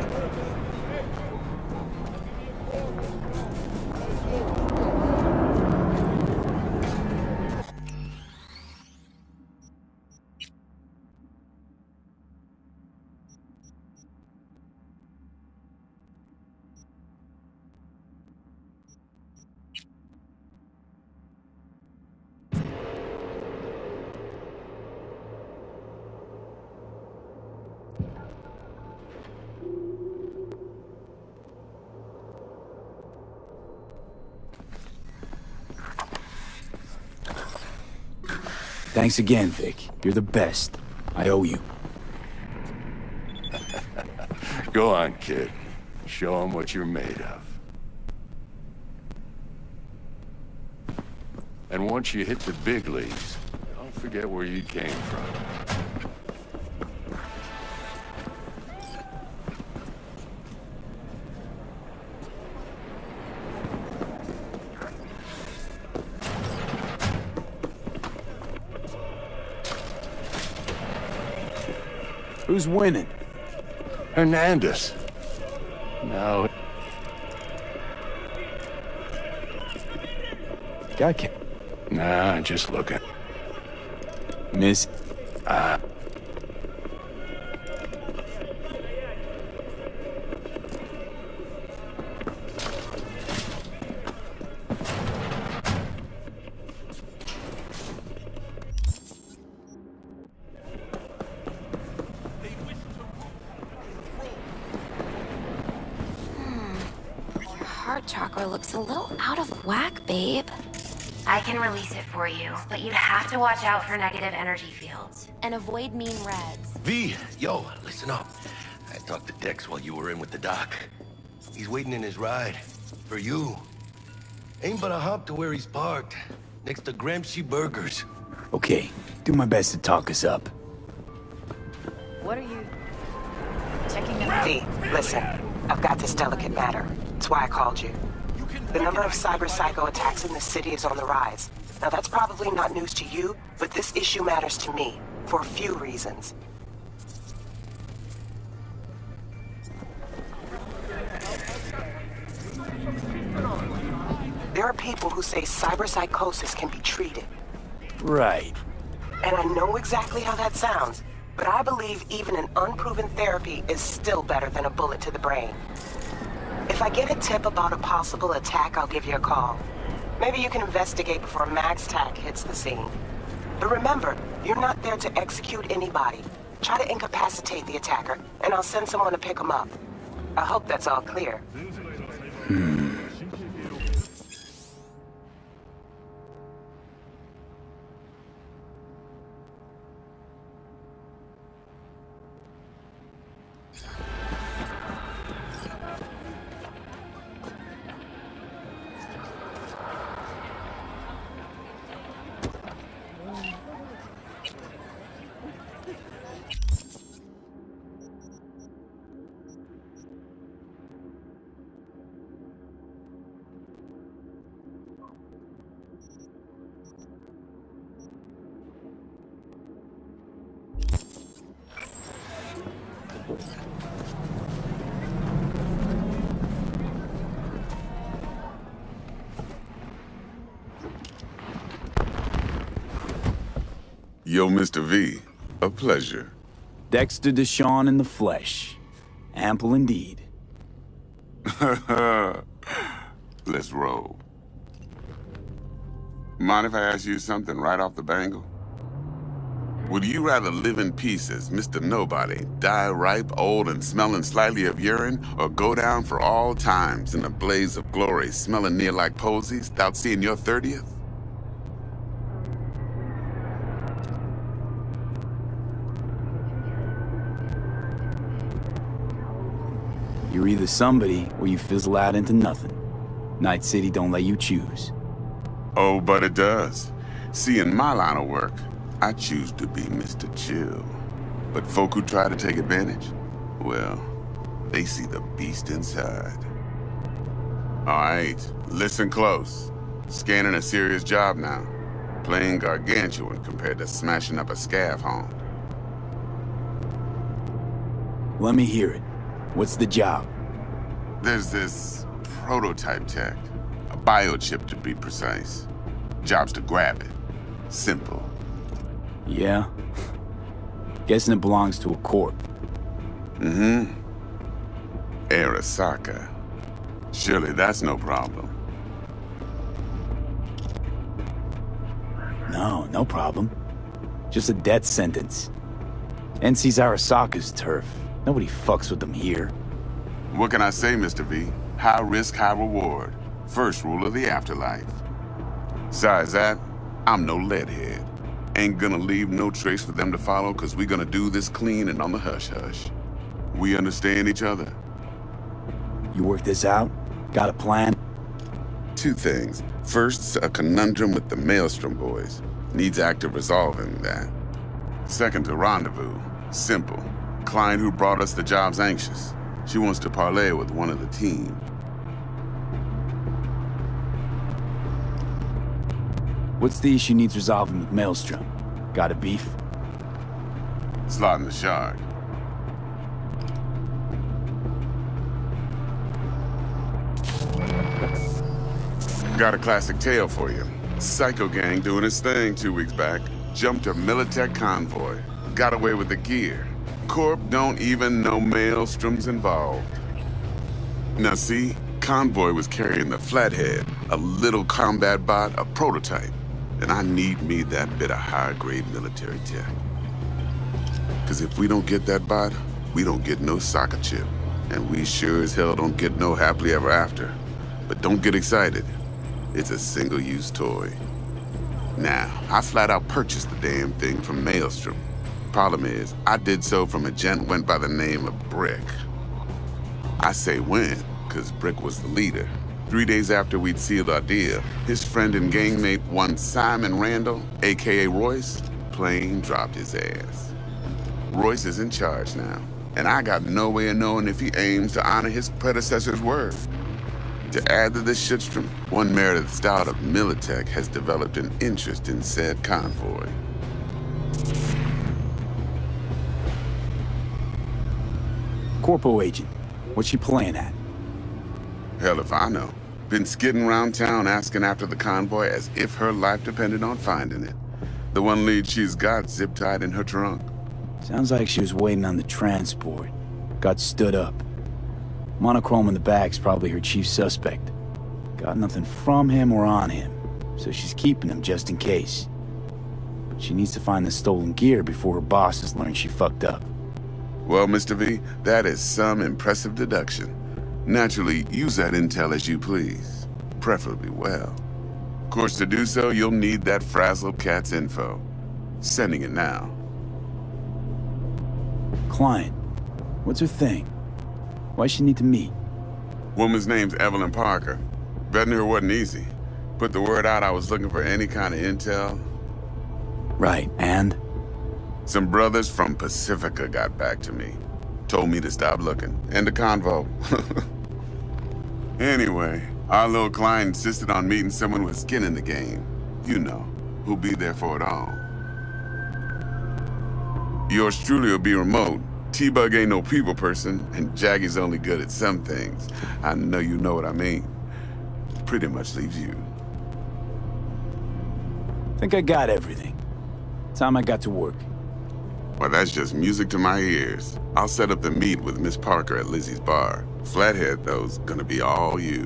Thanks again, Vic. You're the best. I owe you. Go on, kid. Show them what you're made of. And once you hit the big leagues, don't forget where you came from. Who's winning? Hernandez. No. Got Nah, just looking. Miss? Heart chakra looks a little out of whack, babe. I can release it for you, but you'd have to watch out for negative energy fields and avoid mean reds. V, yo, listen up. I talked to Dex while you were in with the doc. He's waiting in his ride. For you. Ain't but a hop to where he's parked. Next to Gramsci Burgers. Okay, do my best to talk us up. What are you... checking out? V, listen. I've got this delicate matter. That's why I called you. The number of cyber psycho attacks in the city is on the rise. Now that's probably not news to you, but this issue matters to me, for a few reasons. There are people who say cyberpsychosis can be treated. Right. And I know exactly how that sounds, but I believe even an unproven therapy is still better than a bullet to the brain. If I get a tip about a possible attack, I'll give you a call. Maybe you can investigate before MaxTac hits the scene. But remember, you're not there to execute anybody. Try to incapacitate the attacker, and I'll send someone to pick him up. I hope that's all clear. Yo, Mr. V, a pleasure. Dexter Deshawn in the flesh. Ample indeed. Let's roll. Mind if I ask you something right off the bangle? Would you rather live in peace as Mr. Nobody, die ripe, old, and smelling slightly of urine, or go down for all times in a blaze of glory, smelling near like posies, without seeing your 30th? You're either somebody, or you fizzle out into nothing. Night City don't let you choose. Oh, but it does. See, in my line of work, I choose to be Mr. Chill. But folk who try to take advantage, well, they see the beast inside. All right, listen close. Scanning a serious job now. Playing gargantuan compared to smashing up a scav home. Let me hear it. What's the job? There's this prototype tech. A biochip to be precise. Job's to grab it. Simple. Yeah? Guessing it belongs to a corp. Mm-hmm. Arasaka. Surely that's no problem. No problem. Just a death sentence. NC's Arasaka's turf. Nobody fucks with them here. What can I say, Mr. V? High risk, high reward. First rule of the afterlife. Besides that, I'm no leadhead. Ain't gonna leave no trace for them to follow, cause we gonna do this clean and on the hush-hush. We understand each other. You work this out? Got a plan? Two things. First's a conundrum with the Maelstrom boys. Needs active resolving that. Second's a rendezvous. Simple. Client who brought us the job's anxious. She wants to parlay with one of the team. What's the issue needs resolving with Maelstrom? Got a beef? Slot in the shard. Got a classic tale for you. Psycho gang doing its thing 2 weeks back. Jumped a Militech convoy. Got away with the gear. Corp don't even know Maelstrom's involved. Now see, convoy was carrying the Flathead, a little combat bot, a prototype. And I need me that bit of high-grade military tech. Cause if we don't get that bot, we don't get no soccer chip. And we sure as hell don't get no happily ever after. But don't get excited. It's a single-use toy. Now, I flat out purchased the damn thing from Maelstrom. Problem is, I did so from a gent went by the name of Brick. I say when, cause Brick was the leader. 3 days after we'd sealed our deal, his friend and gangmate, one Simon Randall, aka Royce, plain dropped his ass. Royce is in charge now, and I got no way of knowing if he aims to honor his predecessor's word. To add to this shitstrom, one Meredith Stout of Militech has developed an interest in said convoy. Corpo agent. What's she playing at? Hell if I know. Been skidding around town asking after the convoy as if her life depended on finding it. The one lead she's got zip-tied in her trunk. Sounds like she was waiting on the transport. Got stood up. Monochrome in the back's probably her chief suspect. Got nothing from him or on him, so she's keeping him just in case. But she needs to find the stolen gear before her bosses learn she fucked up. Well, Mr. V, that is some impressive deduction. Naturally, use that intel as you please. Preferably well. Of course, to do so, you'll need that frazzled cat's info. Sending it now. Client. What's her thing? Why's she need to meet? Woman's name's Evelyn Parker. Betting her wasn't easy. Put the word out I was looking for any kind of intel. Right, and? Some brothers from Pacifica got back to me. Told me to stop looking. End of convo. Anyway, our little client insisted on meeting someone with skin in the game. You know, who'll be there for it all. Yours truly will be remote. T-Bug ain't no people person, and Jaggy's only good at some things. I know you know what I mean. Pretty much leaves you. Think I got everything. Time I got to work. Well, that's just music to my ears. I'll set up the meet with Miss Parker at Lizzie's bar. Flathead, though's gonna be all you.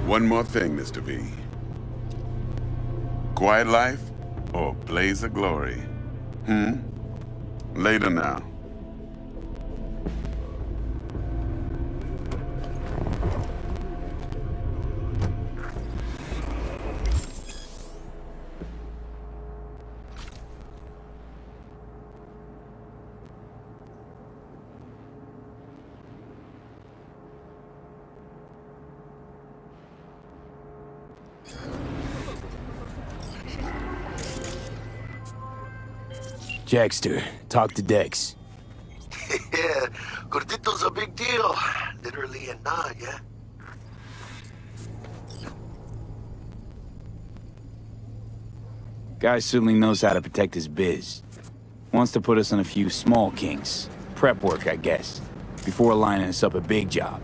One more thing, Mr. V. Quiet life or blaze of glory? Later now. Jackster, talk to Dex. Yeah, Gordito's a big deal. Literally and not, yeah? Guy certainly knows how to protect his biz. Wants to put us on a few small kinks. Prep work, I guess. Before lining us up a big job.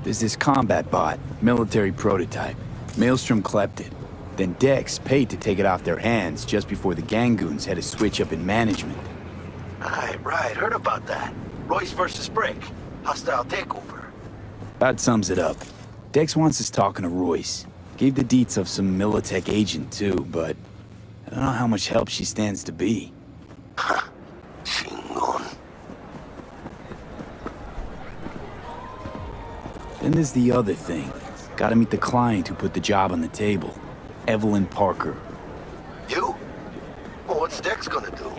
There's this combat bot, military prototype. Maelstrom clept it. Then Dex paid to take it off their hands just before the Gangoons had a switch up in management. Right, heard about that. Royce versus Brick. Hostile takeover. That sums it up. Dex wants us talking to Royce. Gave the deets of some Militech agent too, but I don't know how much help she stands to be. Chingon. Then there's the other thing. Gotta meet the client who put the job on the table. Evelyn Parker. You? Well, what's Dex gonna do?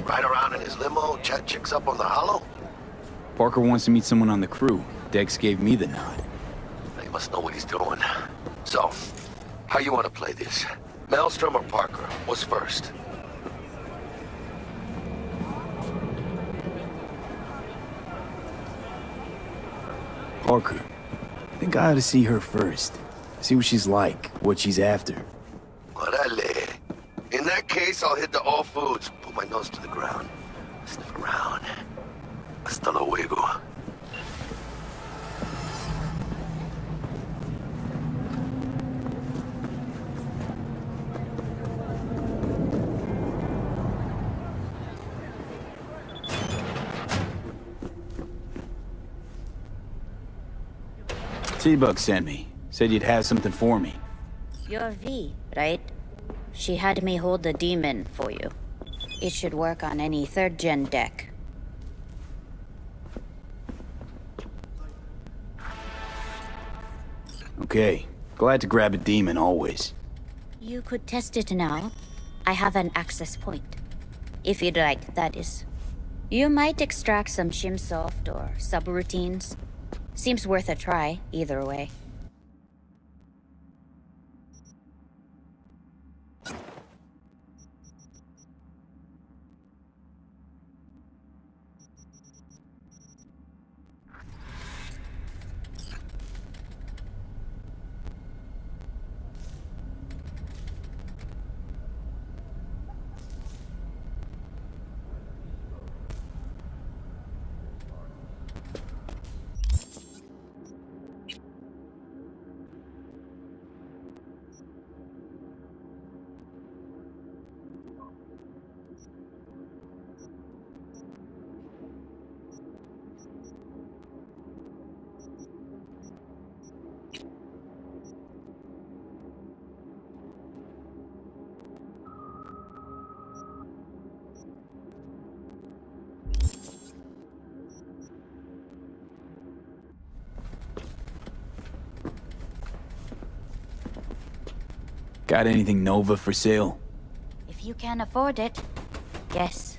Ride around in his limo, chat chicks up on the hollow? Parker wants to meet someone on the crew. Dex gave me the nod. He must know what he's doing. So, how you want to play this? Maelstrom or Parker? What's first? Parker. I think I ought to see her first. See what she's like, what she's after. Orale. In that case, I'll hit the all foods, put my nose to the ground, sniff around. Hasta luego. T-Buck sent me. Said you'd have something for me. You're V, right? She had me hold the demon for you. It should work on any 3rd-gen deck. Okay. Glad to grab a demon always. You could test it now. I have an access point. If you'd like, that is. You might extract some shimsoft or subroutines. Seems worth a try, either way. Got anything Nova for sale? If you can afford it, yes.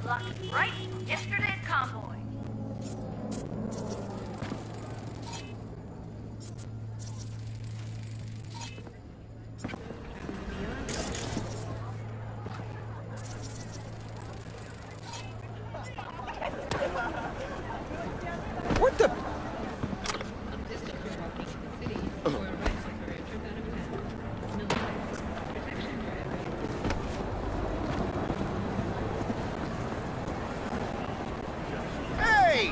Lucky, right? Yesterday's convoy. What the? Hey!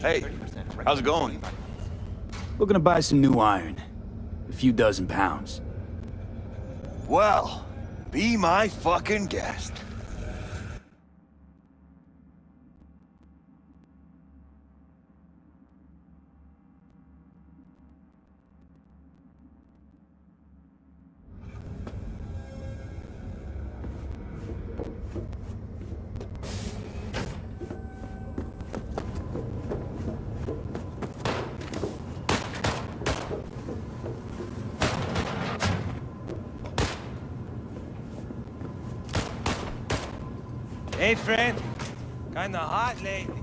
Hey, how's it going? Looking to buy some new iron. A few dozen pounds. Well, be my fucking guest. Hey, friend. Kinda hot lately.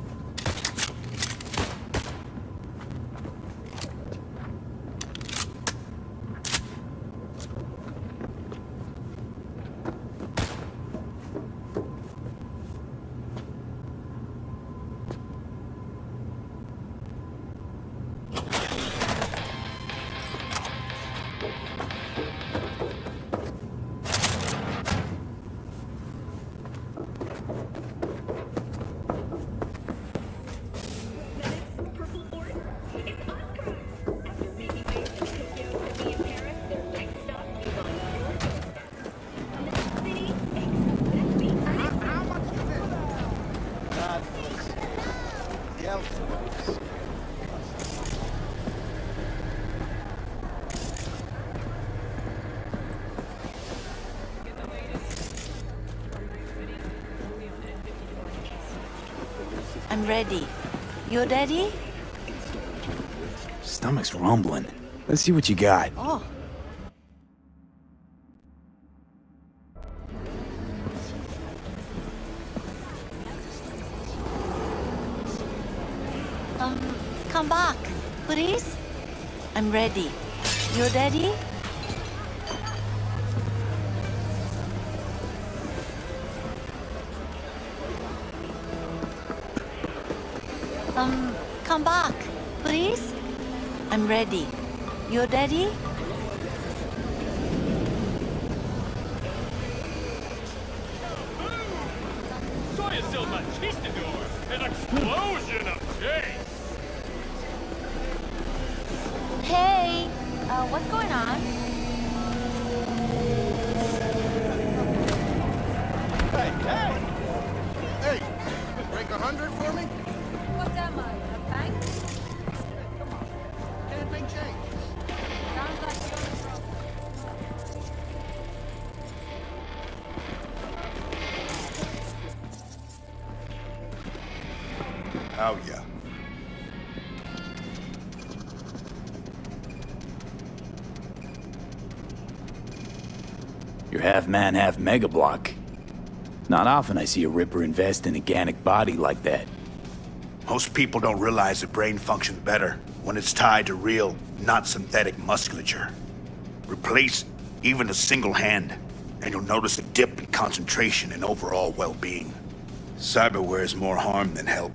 I'm ready. You ready? Stomach's rumbling. Let's see what you got. Oh. Come back, please. I'm ready. You ready? Come back, please. I'm ready. You ready? Soy el machistador, an explosion of taste. Hey, what's going on? Hey, break 100 for me? What's am I, a bank? Come on, anything change? Sounds like you're in trouble. Oh, yeah. You're half man, half mega block. Not often I see a Ripper invest in a organic body like that. Most people don't realize the brain functions better when it's tied to real, not synthetic musculature. Replace even a single hand, and you'll notice a dip in concentration and overall well-being. Cyberware is more harm than help.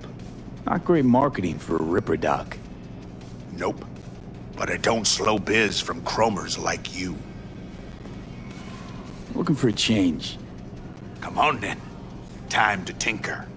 Not great marketing for a Ripper Doc. Nope. But I don't slow biz from chromers like you. Looking for a change. Come on then. Time to tinker.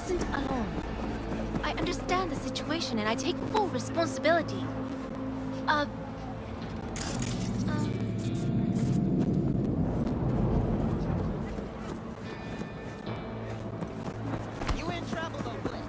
wasn't alone. I understand the situation and I take full responsibility. You in trouble though, Blake.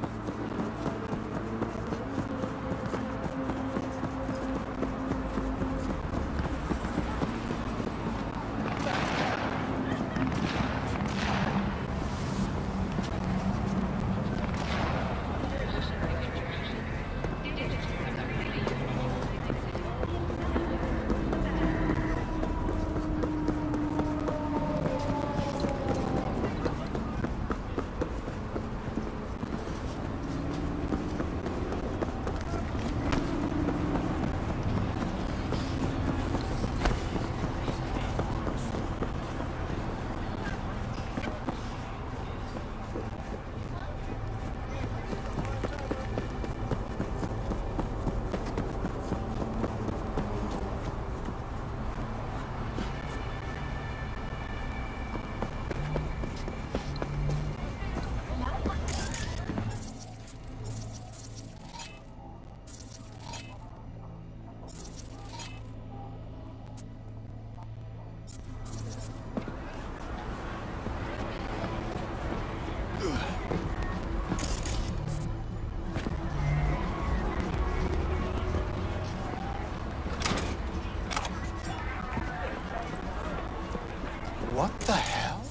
What the hell?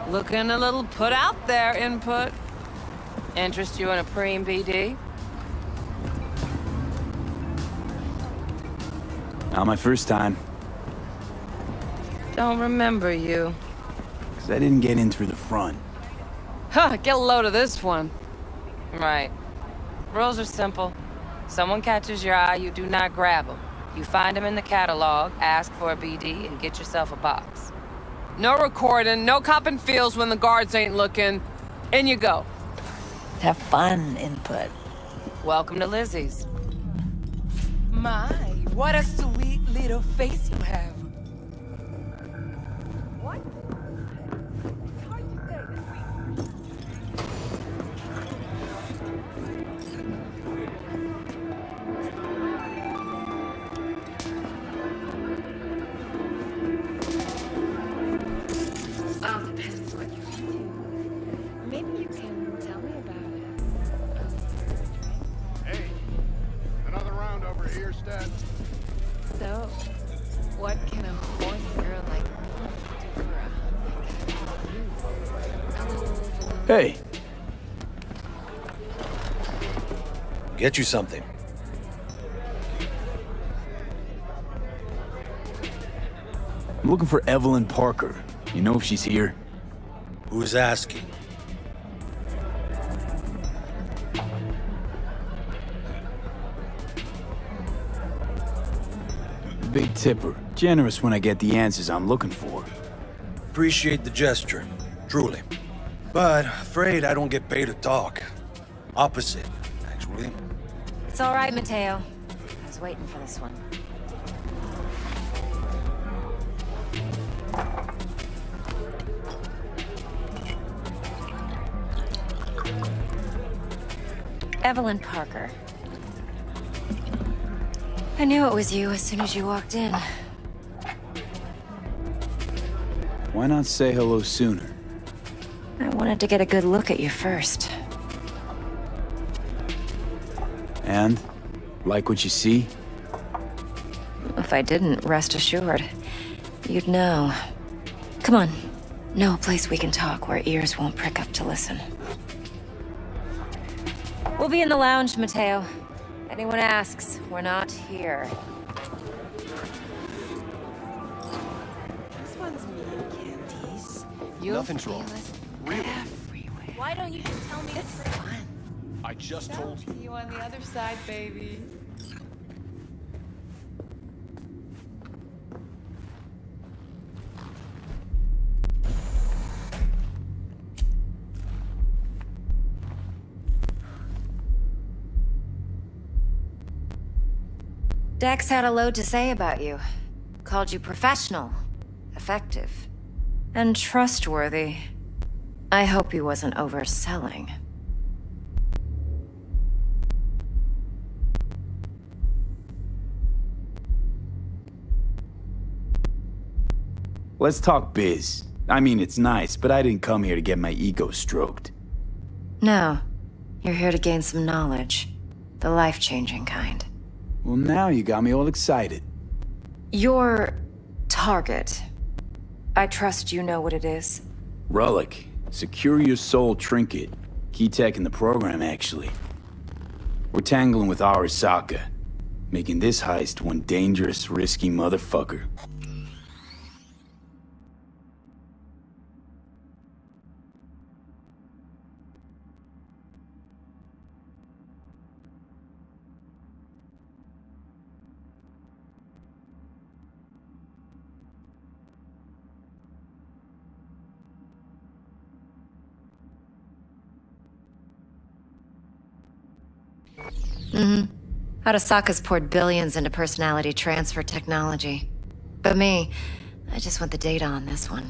Looking a little put out there, Input. Interest you in a preem BD? Not my first time. Don't remember you. 'Cause I didn't get in through the front. Huh, get a load of this one. Right. Rules are simple. Someone catches your eye, you do not grab them. You find them in the catalog, ask for a BD, and get yourself a box. No recording, no copping feels when the guards ain't looking. In you go. Have fun, Input. Welcome to Lizzie's. My, what a sweet little face you have. What? Depends what you're into. Maybe you can tell me about it. Hey, another round over here, Stat. So, what can a horny girl like me do for a Hey. Get you something. I'm looking for Evelyn Parker. You know if she's here? Who's asking? Big tipper. Generous when I get the answers I'm looking for. Appreciate the gesture, truly. But afraid I don't get paid to talk. Opposite, actually. It's all right, Mateo. I was waiting for this one. Evelyn Parker. I knew it was you as soon as you walked in. Why not say hello sooner? I wanted to get a good look at you first. And? Like what you see? If I didn't, rest assured, you'd know. Come on. Know a place we can talk where ears won't prick up to listen. We'll be in the lounge, Mateo. Anyone asks, we're not here. This one's me and candies. Nothing's wrong. Really? Why don't you just tell me it's fun? I just told you. See you on the other side, baby. Dex had a load to say about you. Called you professional, effective, and trustworthy. I hope he wasn't overselling. Let's talk biz. I mean, it's nice, but I didn't come here to get my ego stroked. No, you're here to gain some knowledge. The life-changing kind. Well, now you got me all excited. Your target. I trust you know what it is. Relic. Secure your soul trinket. Key tech in the program, actually. We're tangling with Arasaka, making this heist one dangerous, risky motherfucker. Arasaka's poured billions into personality transfer technology. But me, I just want the data on this one.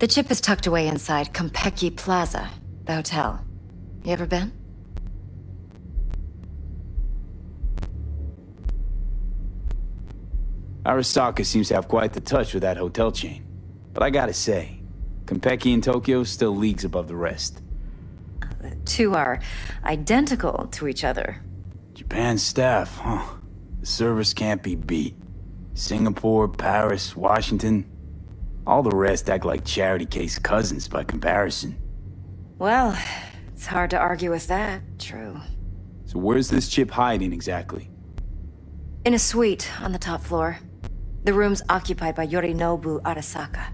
The chip is tucked away inside Konpeki Plaza, the hotel. You ever been? Arasaka seems to have quite the touch with that hotel chain. But I gotta say, Konpeki in Tokyo still leagues above the rest. The two are identical to each other. Japan's staff, huh? The service can't be beat. Singapore, Paris, Washington. All the rest act like charity case cousins by comparison. Well, it's hard to argue with that, true. So where's this chip hiding exactly? In a suite on the top floor. The room's occupied by Yorinobu Arasaka.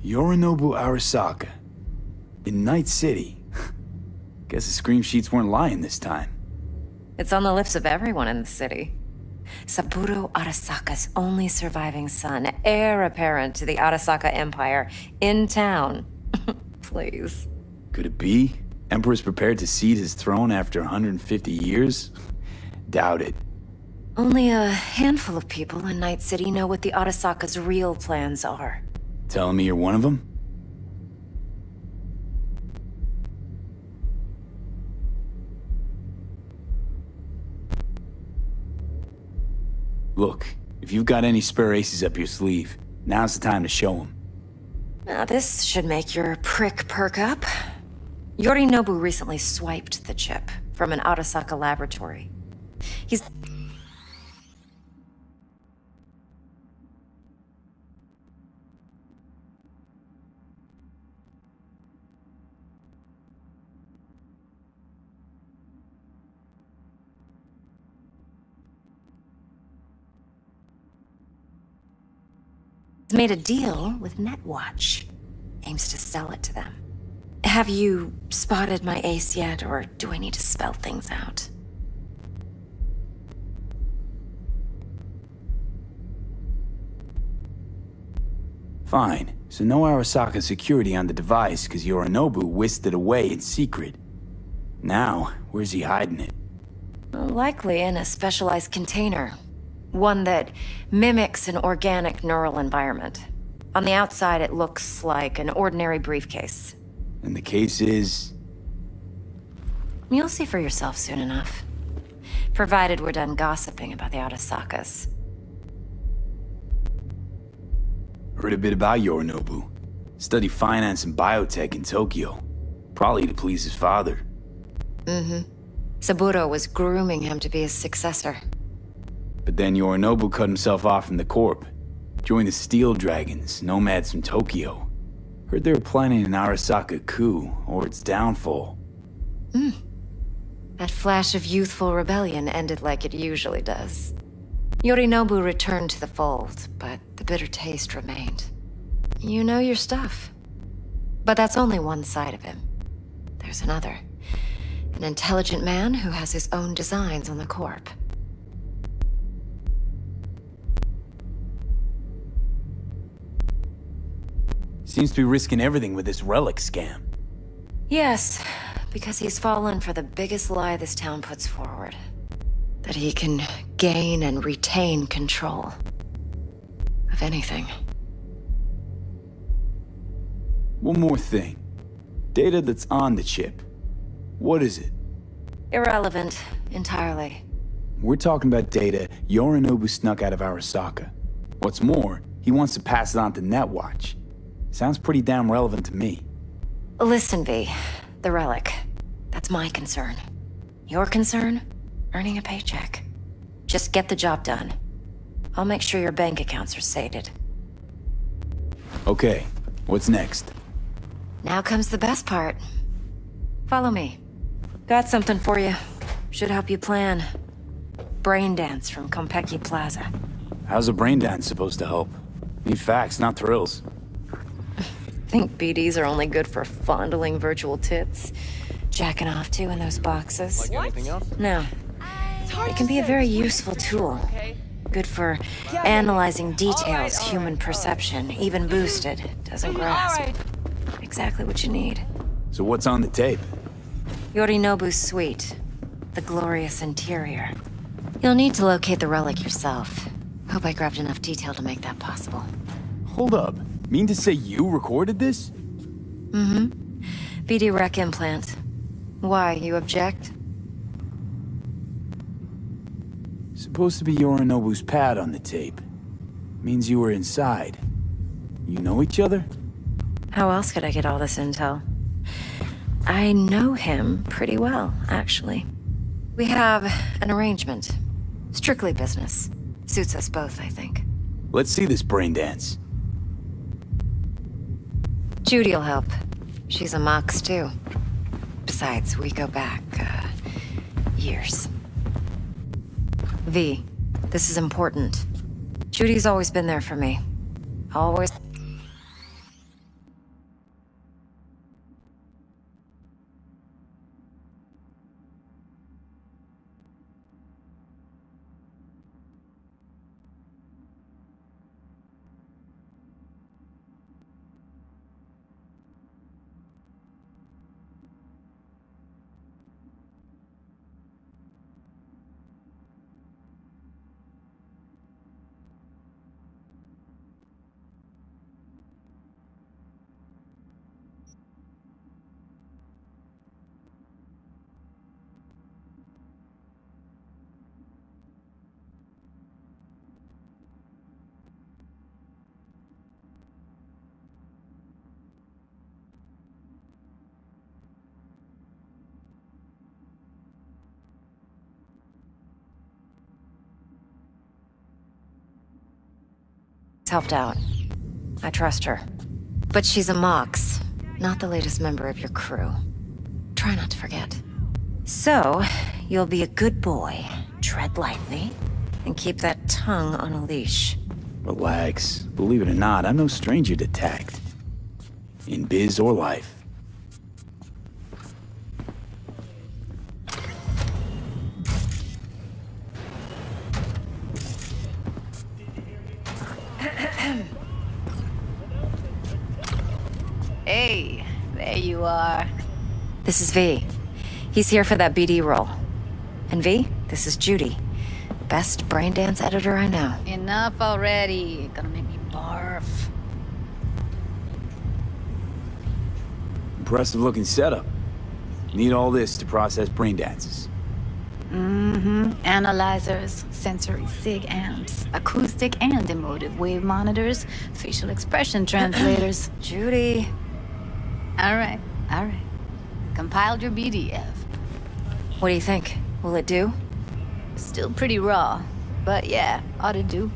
Yorinobu Arasaka? In Night City? Guess the scream sheets weren't lying this time. It's on the lips of everyone in the city. Saburo Arasaka's only surviving son, heir apparent to the Arasaka Empire, in town. Please. Could it be? Emperor's prepared to cede his throne after 150 years? Doubt it. Only a handful of people in Night City know what the Arasaka's real plans are. Telling me you're one of them? Look, if you've got any spare aces up your sleeve, now's the time to show them. Now this should make your prick perk up. Yorinobu recently swiped the chip from an Arasaka laboratory. He's... made a deal with Netwatch. Aims to sell it to them. Have you spotted my ace yet, or do I need to spell things out? Fine. So no Arasaka security on the device, because Yorinobu whisked it away in secret. Now, where's he hiding it? Likely in a specialized container. One that mimics an organic neural environment. On the outside, it looks like an ordinary briefcase. And the case is... You'll see for yourself soon enough. Provided we're done gossiping about the Arasakas. Heard a bit about Yorinobu. Studied finance and biotech in Tokyo. Probably to please his father. Mm-hmm. Saburo was grooming him to be his successor. But then Yorinobu cut himself off from the Corp. Joined the Steel Dragons, nomads from Tokyo. Heard they were planning an Arasaka coup, or its downfall. That flash of youthful rebellion ended like it usually does. Yorinobu returned to the fold, but the bitter taste remained. You know your stuff. But that's only one side of him. There's another. An intelligent man who has his own designs on the Corp. Seems to be risking everything with this relic scam. Yes, because he's fallen for the biggest lie this town puts forward. That he can gain and retain control of anything. One more thing. Data that's on the chip. What is it? Irrelevant, entirely. We're talking about data Yorinobu snuck out of Arasaka. What's more, he wants to pass it on to Netwatch. Sounds pretty damn relevant to me. Listen, V. The relic. That's my concern. Your concern? Earning a paycheck. Just get the job done. I'll make sure your bank accounts are sated. Okay, what's next? Now comes the best part. Follow me. Got something for you. Should help you plan. Brain dance from Konpeki Plaza. How's a brain dance supposed to help? Need facts, not thrills. Think BDs are only good for fondling virtual tits? Jacking off to in those boxes? Like anything else? No. It can be a very useful tool. Good for analyzing details, human perception, even boosted. Doesn't grasp. Exactly what you need. So what's on the tape? Yorinobu's suite. The glorious interior. You'll need to locate the relic yourself. Hope I grabbed enough detail to make that possible. Hold up. Mean to say you recorded this? Mm-hmm. BD rec implant. Why, you object? Supposed to be Yorinobu's pad on the tape. Means you were inside. You know each other? How else could I get all this intel? I know him pretty well, actually. We have an arrangement. Strictly business. Suits us both, I think. Let's see this brain dance. Judy'll help. She's a Mox, too. Besides, we go back, years. V, this is important. Judy's always been there for me. Always. Helped out. I trust her. But she's a Mox, not the latest member of your crew. Try not to forget. So, you'll be a good boy, tread lightly, and keep that tongue on a leash. Relax. Believe it or not, I'm no stranger to tact. In biz or life. Hey, there you are. This is V. He's here for that BD role. And V, this is Judy. Best brain dance editor I know. Enough already. Gonna make me barf. Impressive looking setup. Need all this to process brain dances. Analyzers, sensory sig amps, acoustic and emotive wave monitors, facial expression translators. Judy. All right. Compiled your BDF. What do you think? Will it do? Still pretty raw, but yeah, ought to do.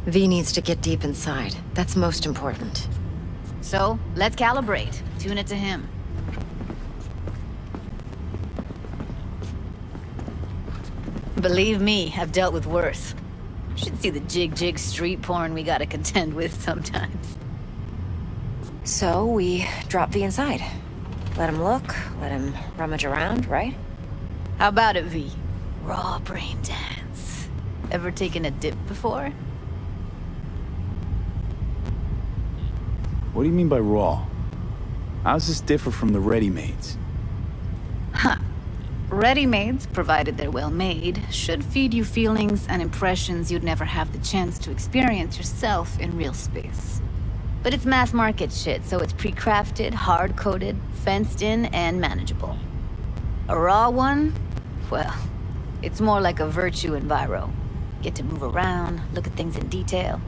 V needs to get deep inside. That's most important. So, let's calibrate. Tune it to him. Believe me, I've dealt with worse. Should see the jig street porn we gotta contend with sometimes. So, we drop V inside. Let him look, let him rummage around, right? How about it, V? Raw brain dance. Ever taken a dip before? What do you mean by raw? How's this differ from the ready-mades? Ready-mades, provided they're well made, should feed you feelings and impressions you'd never have the chance to experience yourself in real space. But it's mass market shit, so it's pre-crafted, hard-coded, fenced in, and manageable. A raw one? Well, it's more like a virtue enviro. Get to move around, look at things in detail.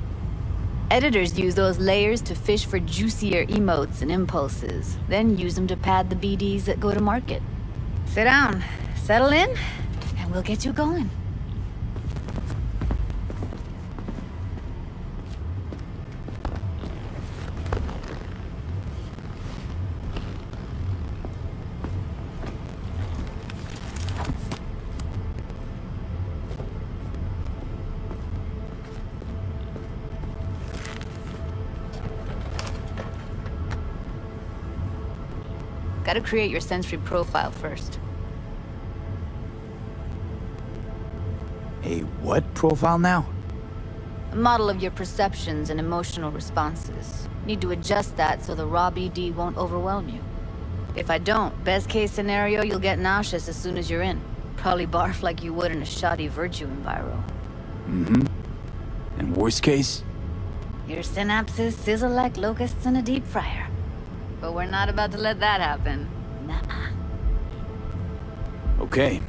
Editors use those layers to fish for juicier emotes and impulses, then use them to pad the BDs that go to market. Sit down, settle in, and we'll get you going. Gotta create your sensory profile first. A what profile now? A model of your perceptions and emotional responses. Need to adjust that so the raw BD won't overwhelm you. If I don't, best case scenario, you'll get nauseous as soon as you're in. Probably barf like you would in a shoddy virtue enviro. And worst case? Your synapses sizzle like locusts in a deep fryer. But we're not about to let that happen. Nuh-uh. Okay.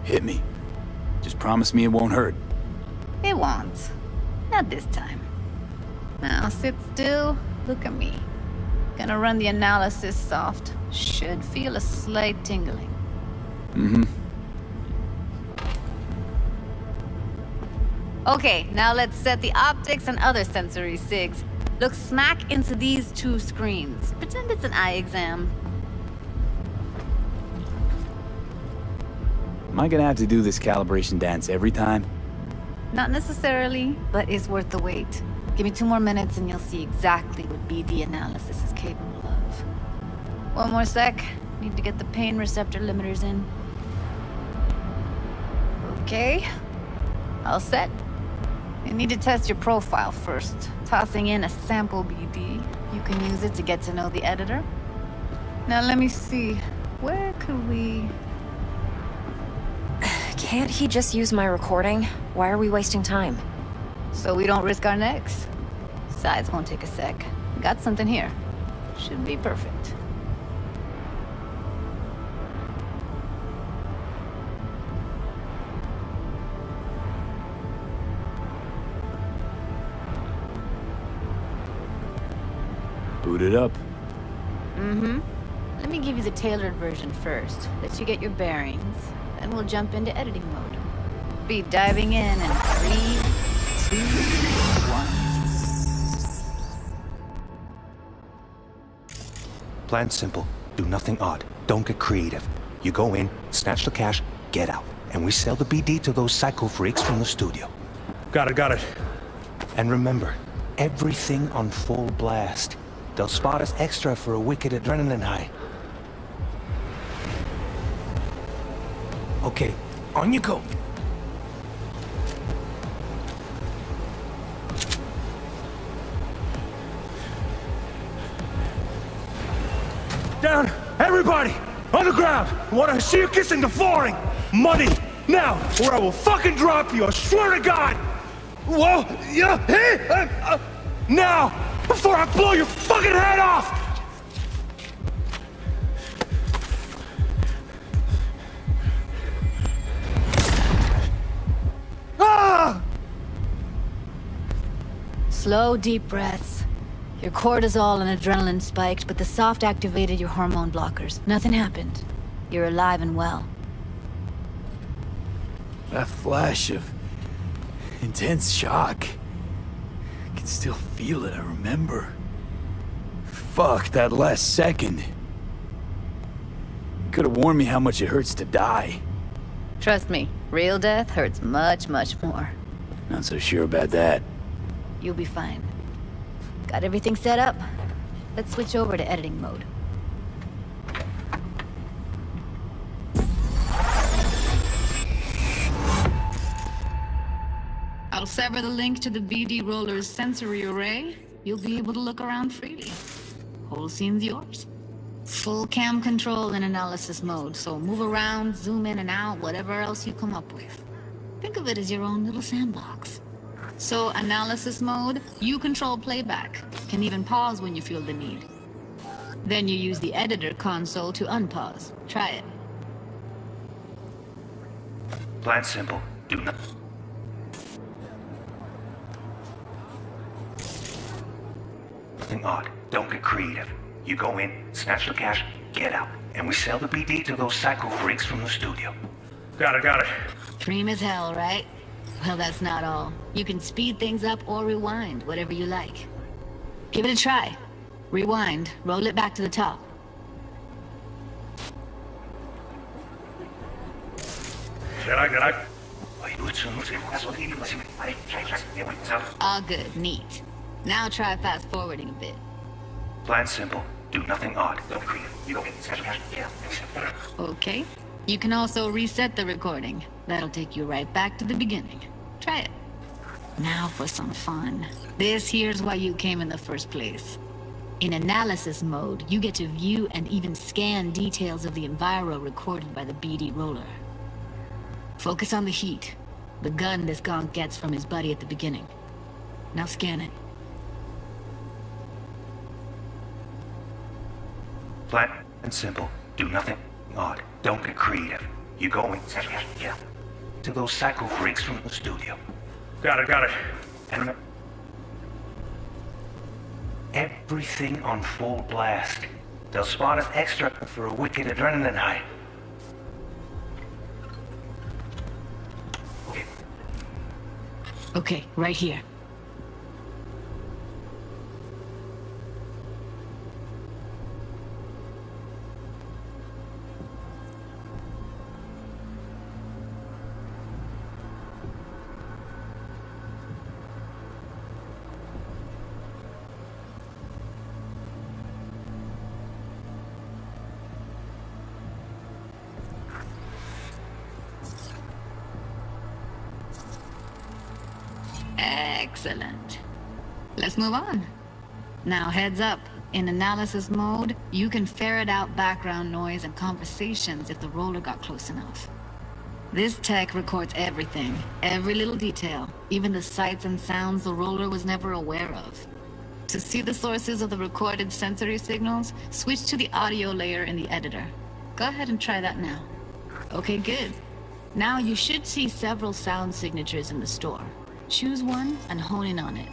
Hit me. Just promise me it won't hurt. It won't. Not this time. Now sit still, look at me. Gonna run the analysis soft. Should feel a slight tingling. Okay, now let's set the optics and other sensory sigs. Look smack into these two screens. Pretend it's an eye exam. Am I gonna have to do this calibration dance every time? Not necessarily, but it's worth the wait. Give me 2 more minutes and you'll see exactly what BD analysis is capable of. 1 more sec. Need to get the pain receptor limiters in. Okay. All set. You need to test your profile first. Tossing in a sample BD. You can use it to get to know the editor. Now let me see. Where could we... Can't he just use my recording? Why are we wasting time? So we don't risk our necks. Sides won't take a sec. Got something here. Should be perfect. Boot it up. Let me give you the tailored version first. Let you get your bearings. Then we'll jump into editing mode. Be diving in 3, 2, 1. Plan simple. Do nothing odd. Don't get creative. You go in, snatch the cash, get out. And we sell the BD to those psycho freaks from the studio. Got it. And remember, everything on full blast. They'll spot us extra for a wicked adrenaline high. Okay, on you go. Down! Everybody! On the ground! I want to see you kissing the flooring! Money! Now! Or I will fucking drop you! I swear to God! Whoa! Yeah! Hey! Now! Before I blow your fucking head off! Slow, deep breaths. Your cortisol and adrenaline spiked, but the soft activated your hormone blockers. Nothing happened. You're alive and well. That flash of intense shock. I can still feel it, I remember. Fuck, that last second. You could have warned me how much it hurts to die. Trust me, real death hurts much, much more. Not so sure about that. You'll be fine. Got everything set up? Let's switch over to editing mode. I'll sever the link to the BD Roller's sensory array. You'll be able to look around freely. Whole scene's yours. Full cam control in analysis mode, so move around, zoom in and out, whatever else you come up with. Think of it as your own little sandbox. So, analysis mode, you control playback. Can even pause when you feel the need. Then you use the editor console to unpause. Try it. Plan simple. Do not. Nothing odd. Don't get creative. You go in, snatch the cash, get out. And we sell the BD to those psycho freaks from the studio. Got it. Dream as hell, right? Well, that's not all. You can speed things up or rewind, whatever you like. Give it a try. Rewind, roll it back to the top. All good, neat. Now try fast forwarding a bit. Plan simple. Do nothing odd. Don't be creative. You go in, snatch the cash, get out. Okay. You can also reset the recording. That'll take you right back to the beginning. Try it. Now for some fun. This here's why you came in the first place. In analysis mode, you get to view and even scan details of the enviro recorded by the BD roller. Focus on the heat, the gun this gonk gets from his buddy at the beginning. Now scan it. Flat and simple. Do nothing odd. Don't get creative. You go in, snatch the cash, get out. To those psycho freaks from the studio. Got it. And everything on full blast. They'll spot us extra for a wicked adrenaline high. Okay, right here. Excellent. Let's move on. Now heads up. In analysis mode, you can ferret out background noise and conversations if the roller got close enough. This tech records everything, every little detail, even the sights and sounds the roller was never aware of. To see the sources of the recorded sensory signals, switch to the audio layer in the editor. Go ahead and try that now. Okay, good. Now you should see several sound signatures in the store. Choose one and hone in on it.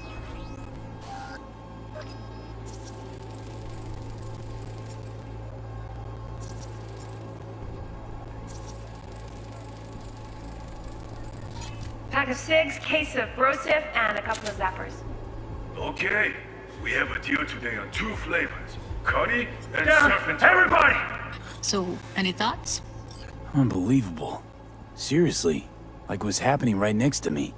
Pack of cigs, case of brosif, and a couple of zappers. Okay. We have a deal today on 2 flavors. Cuddy and Yeah, surf and everybody! So, any thoughts? Unbelievable. Seriously, like it was happening right next to me.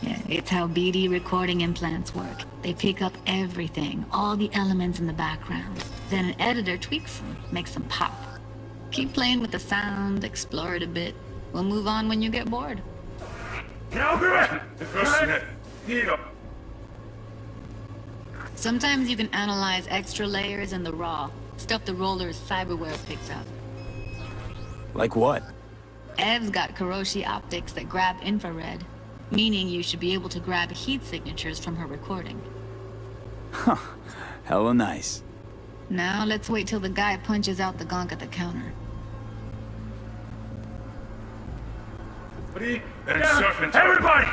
Yeah, it's how BD recording implants work. They pick up everything, all the elements in the background. Then an editor tweaks them, makes them pop. Keep playing with the sound, explore it a bit. We'll move on when you get bored. Sometimes you can analyze extra layers in the raw, stuff the roller's cyberware picks up. Like what? Ev's got Kiroshi optics that grab infrared, meaning you should be able to grab heat signatures from her recording. Huh. Hella nice. Now let's wait till the guy punches out the gonk at the counter. And surf and everybody!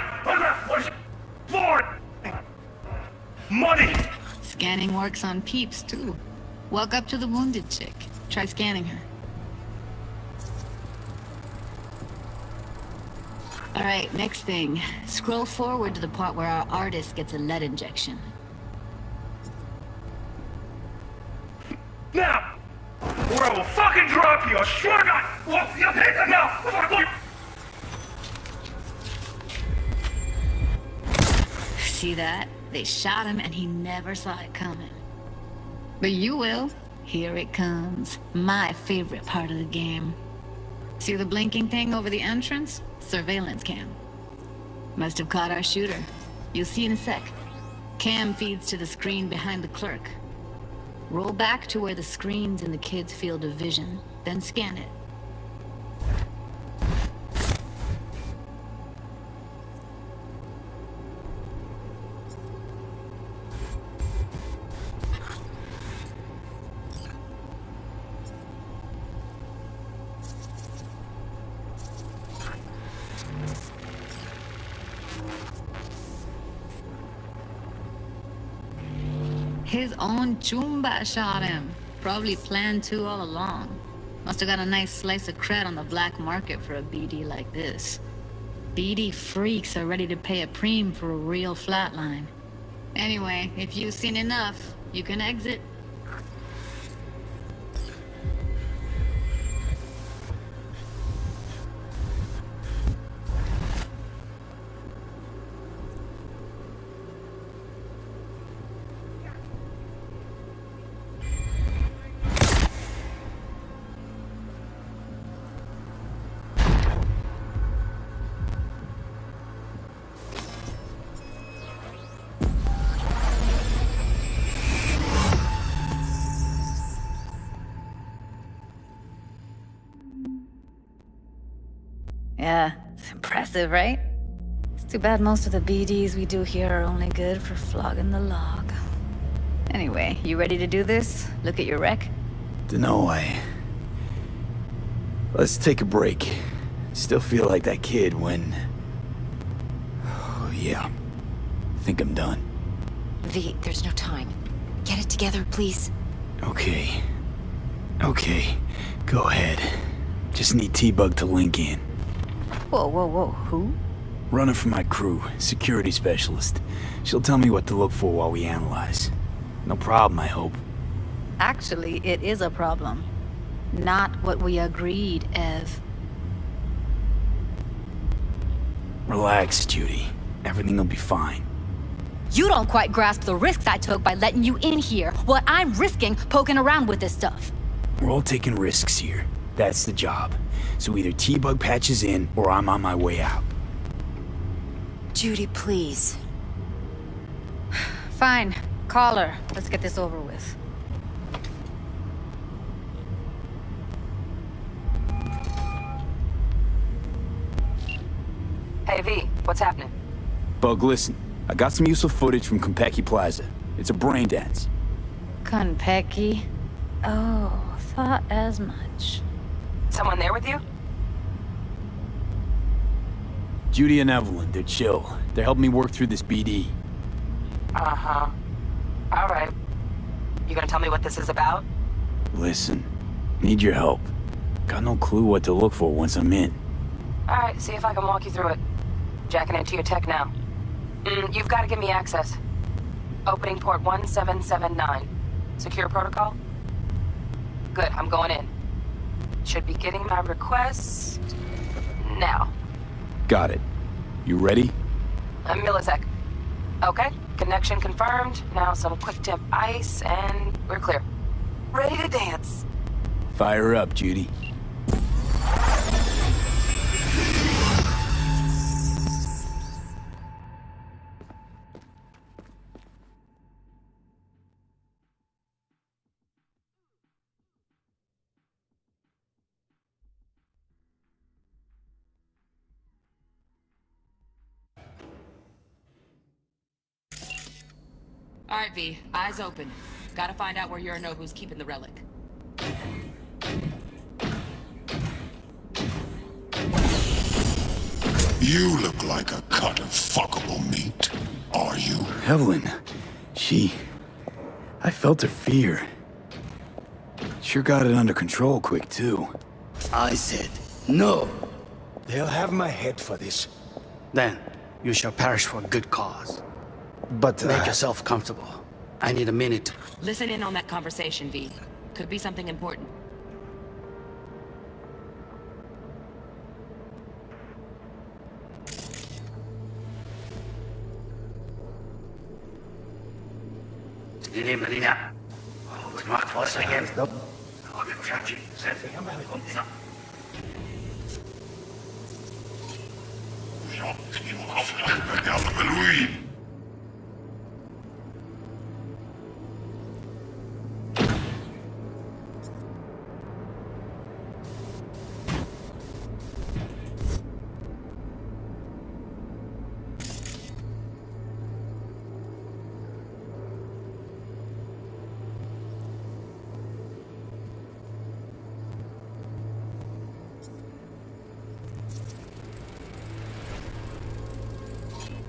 Forward! Money! Scanning works on peeps, too. Walk up to the wounded chick. Try scanning her. Alright, next thing. Scroll forward to the part where our artist gets a lead injection. Now! Or I will fucking drop you, I swear to God! Well, you take it now! See that? They shot him and he never saw it coming. But you will. Here it comes. My favorite part of the game. See the blinking thing over the entrance? Surveillance cam. Must have caught our shooter. You'll see in a sec. Cam feeds to the screen behind the clerk. Roll back to where the screen's in the kid's field of vision, then scan it. His own Chumba shot him. Probably planned to all along. Must have got a nice slice of cred on the black market for a BD like this. BD freaks are ready to pay a preem for a real flatline. Anyway, if you've seen enough, you can exit. Yeah, it's impressive, right? It's too bad most of the BDs we do here are only good for flogging the log. Anyway, you ready to do this? Look at your wreck? Dunno, Let's take a break. Still feel like that kid when... Oh, yeah. Think I'm done. V, there's no time. Get it together, please. Okay. Okay. Go ahead. Just need T-Bug to link in. Whoa, whoa, whoa, who? Runner for my crew, security specialist. She'll tell me what to look for while we analyze. No problem, I hope. Actually, it is a problem. Not what we agreed, Ev. Relax, Judy. Everything will be fine. You don't quite grasp the risks I took by letting you in here. What I'm risking poking around with this stuff. We're all taking risks here. That's the job. So either T-Bug patches in, or I'm on my way out. Judy, please. Fine. Call her. Let's get this over with. Hey, V, what's happening? Bug, listen. I got some useful footage from Konpeki Plaza. It's a brain dance. Konpeki? Oh, thought as much. Someone there with you? Judy and Evelyn, they're chill. They're helping me work through this BD. Uh-huh. All right. You gonna tell me what this is about? Listen, need your help. Got no clue what to look for once I'm in. All right, see if I can walk you through it. Jacking into your tech now. You've got to give me access. Opening port 1779. Secure protocol? Good, I'm going in. Should be getting my request now. Got it. You ready? A millisec. Okay, connection confirmed. Now some quick tip ice and we're clear. Ready to dance. Fire up, Judy. All right, V. Eyes open. Gotta find out where Yorinobu's keeping the relic. You look like a cut of fuckable meat, are you? Evelyn, I felt her fear. Sure got it under control quick, too. I said, no. They'll have my head for this. Then, you shall perish for a good cause. But, Make yourself comfortable. I need a minute to... Listen in on that conversation, V. Could be something important.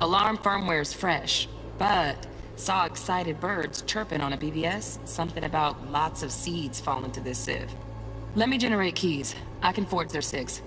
Alarm firmware's fresh, but saw excited birds chirping on a BBS. Something about lots of seeds falling to this sieve. Let me generate keys. I can forge their SIGs.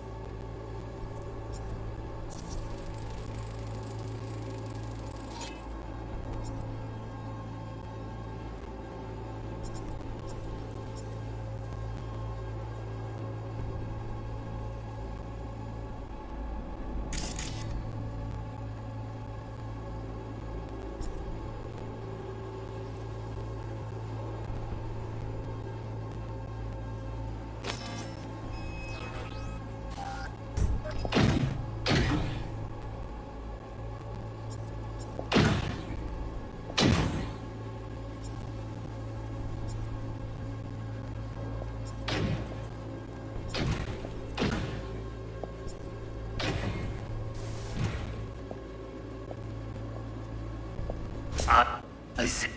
I said,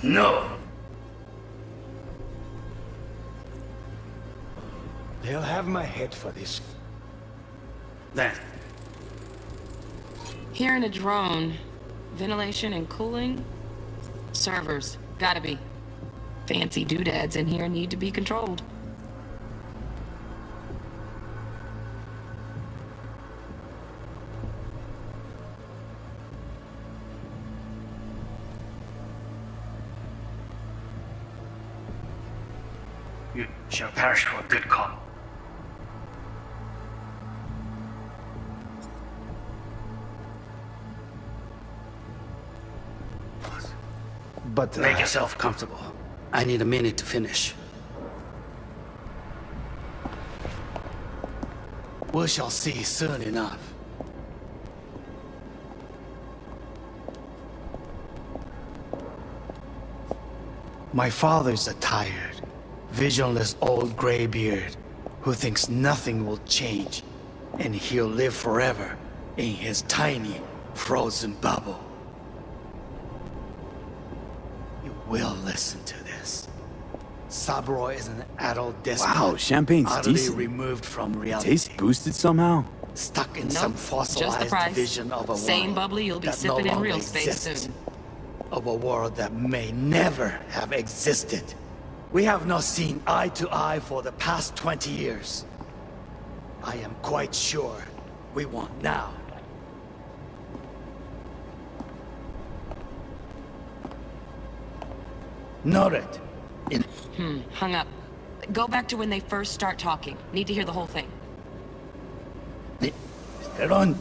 no. They'll have my head for this. Then. Hearing a drone. Ventilation and cooling? Servers. Gotta be. Fancy doodads in here need to be controlled. You shall perish for a good cause. But, Make yourself comfortable. I need a minute to finish. We shall see soon enough. My father's a tired, visionless old graybeard who thinks nothing will change and he'll live forever in his tiny, frozen bubble. You will listen to this. Saburo is an adult despot. Wow, champagne's utterly decent. removed from reality. Taste boosted somehow? Stuck in Nope, some just the fossilized price. vision of a Same world bubbly you'll be that no sipping in longer real space exists. soon. Of a world that may never have existed. We have not seen eye to eye for the past 20 years. I am quite sure we won't now. Noted. Hung up. Go back to when they first start talking. Need to hear the whole thing. Run.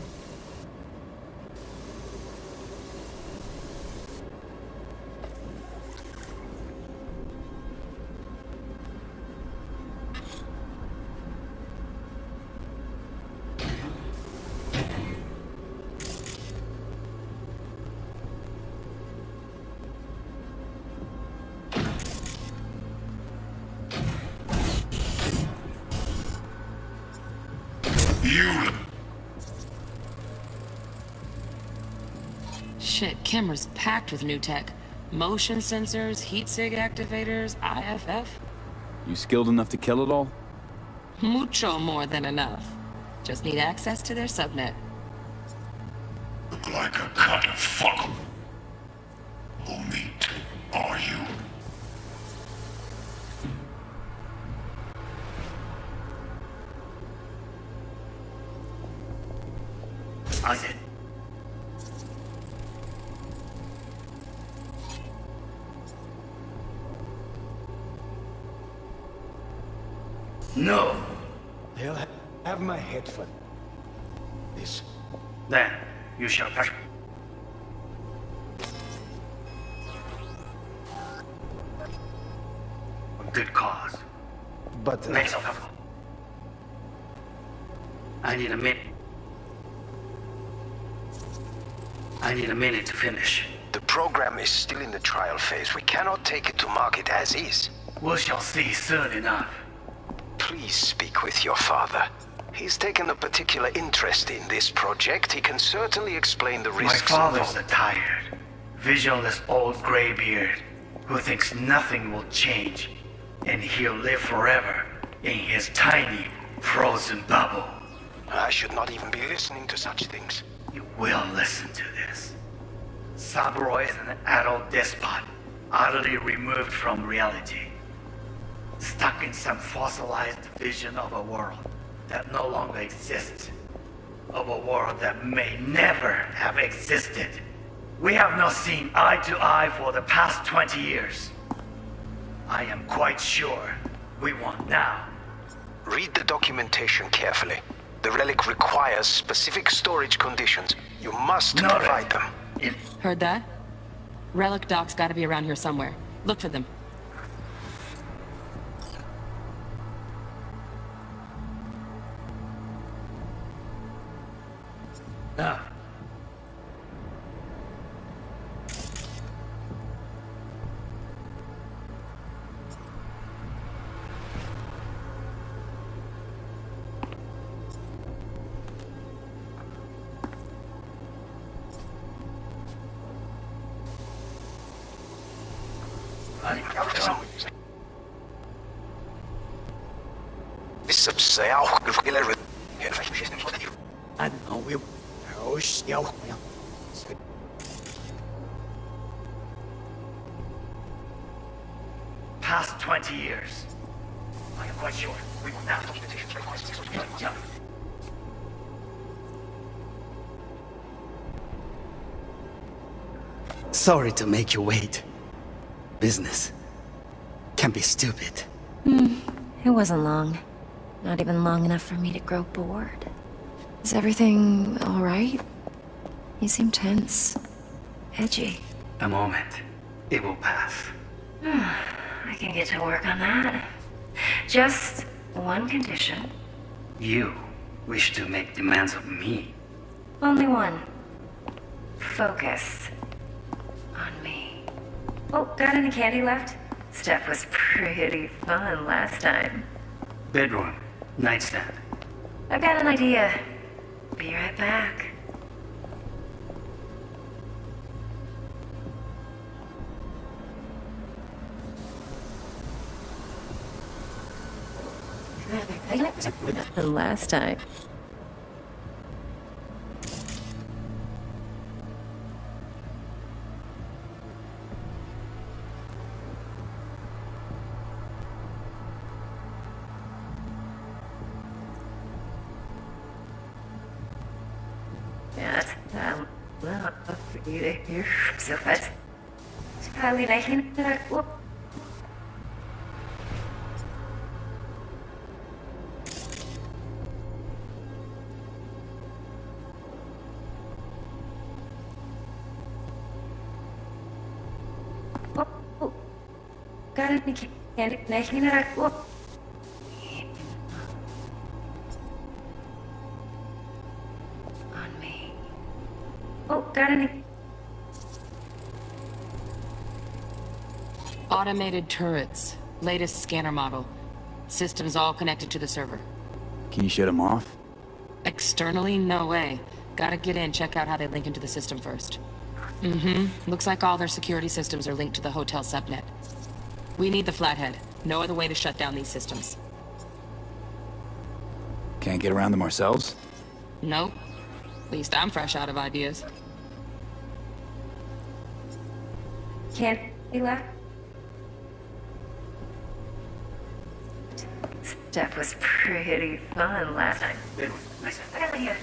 Shit, camera's packed with new tech. Motion sensors, heat sig activators, IFF. You skilled enough to kill it all? Mucho more than enough. Just need access to their subnet. Look like a cut of fuck. Who meat are you? I said. No. They'll have my head for this. Then you shall pass. A good cause. But Make yourself comfortable. I need a minute. I need a minute to finish. The program is still in the trial phase. We cannot take it to market as is. We shall see soon enough. Please speak with your father. He's taken a particular interest in this project. He can certainly explain the risks. My father's a tired, visionless old graybeard who thinks nothing will change, and he'll live forever in his tiny, frozen bubble. I should not even be listening to such things. You will listen to this. Saburo is an adult despot, utterly removed from reality. Stuck in some fossilized vision of a world that no longer exists. Of a world that may never have existed. We have not seen eye to eye for the past 20 years. I am quite sure we won't now. Read the documentation carefully. The relic requires specific storage conditions. You must provide them. Heard that? Relic docs gotta be around here somewhere. Look for them. Now. Past 20 years. I am quite sure we will now. Sorry to make you wait. Business can be stupid. It wasn't long. Not even long enough for me to grow bored. Is everything all right? You seem tense. Edgy. A moment. It will pass. I can get to work on that. Just one condition. You wish to make demands of me. Only one. Focus on me. Oh, got any candy left? Stuff was pretty fun last time. Bedroom. Nightstand. I've got an idea. Be right back. The last time. Sofort. Spali rechnen. Gar nicht rechnen. On me. Oh, got any? Automated turrets. Latest scanner model. Systems all connected to the server. Can you shut them off? Externally, no way. Gotta get in, check out how they link into the system first. Looks like all their security systems are linked to the hotel subnet. We need the flathead. No other way to shut down these systems. Can't get around them ourselves? Nope. At least I'm fresh out of ideas. Can't be left. Stuff was pretty fun last time. Nice. I got here.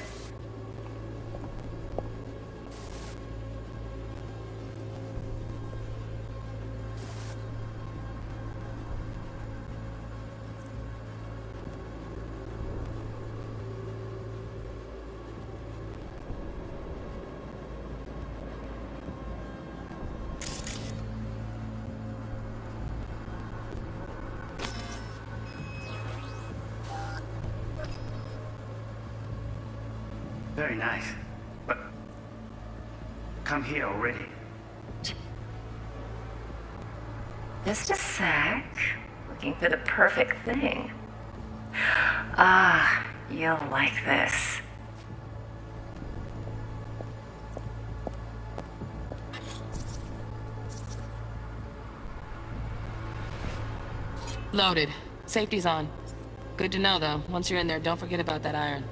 Very nice. But come here already. Just a sec. Looking for the perfect thing. Ah, you'll like this. Loaded. Safety's on. Good to know, though. Once you're in there, don't forget about that iron.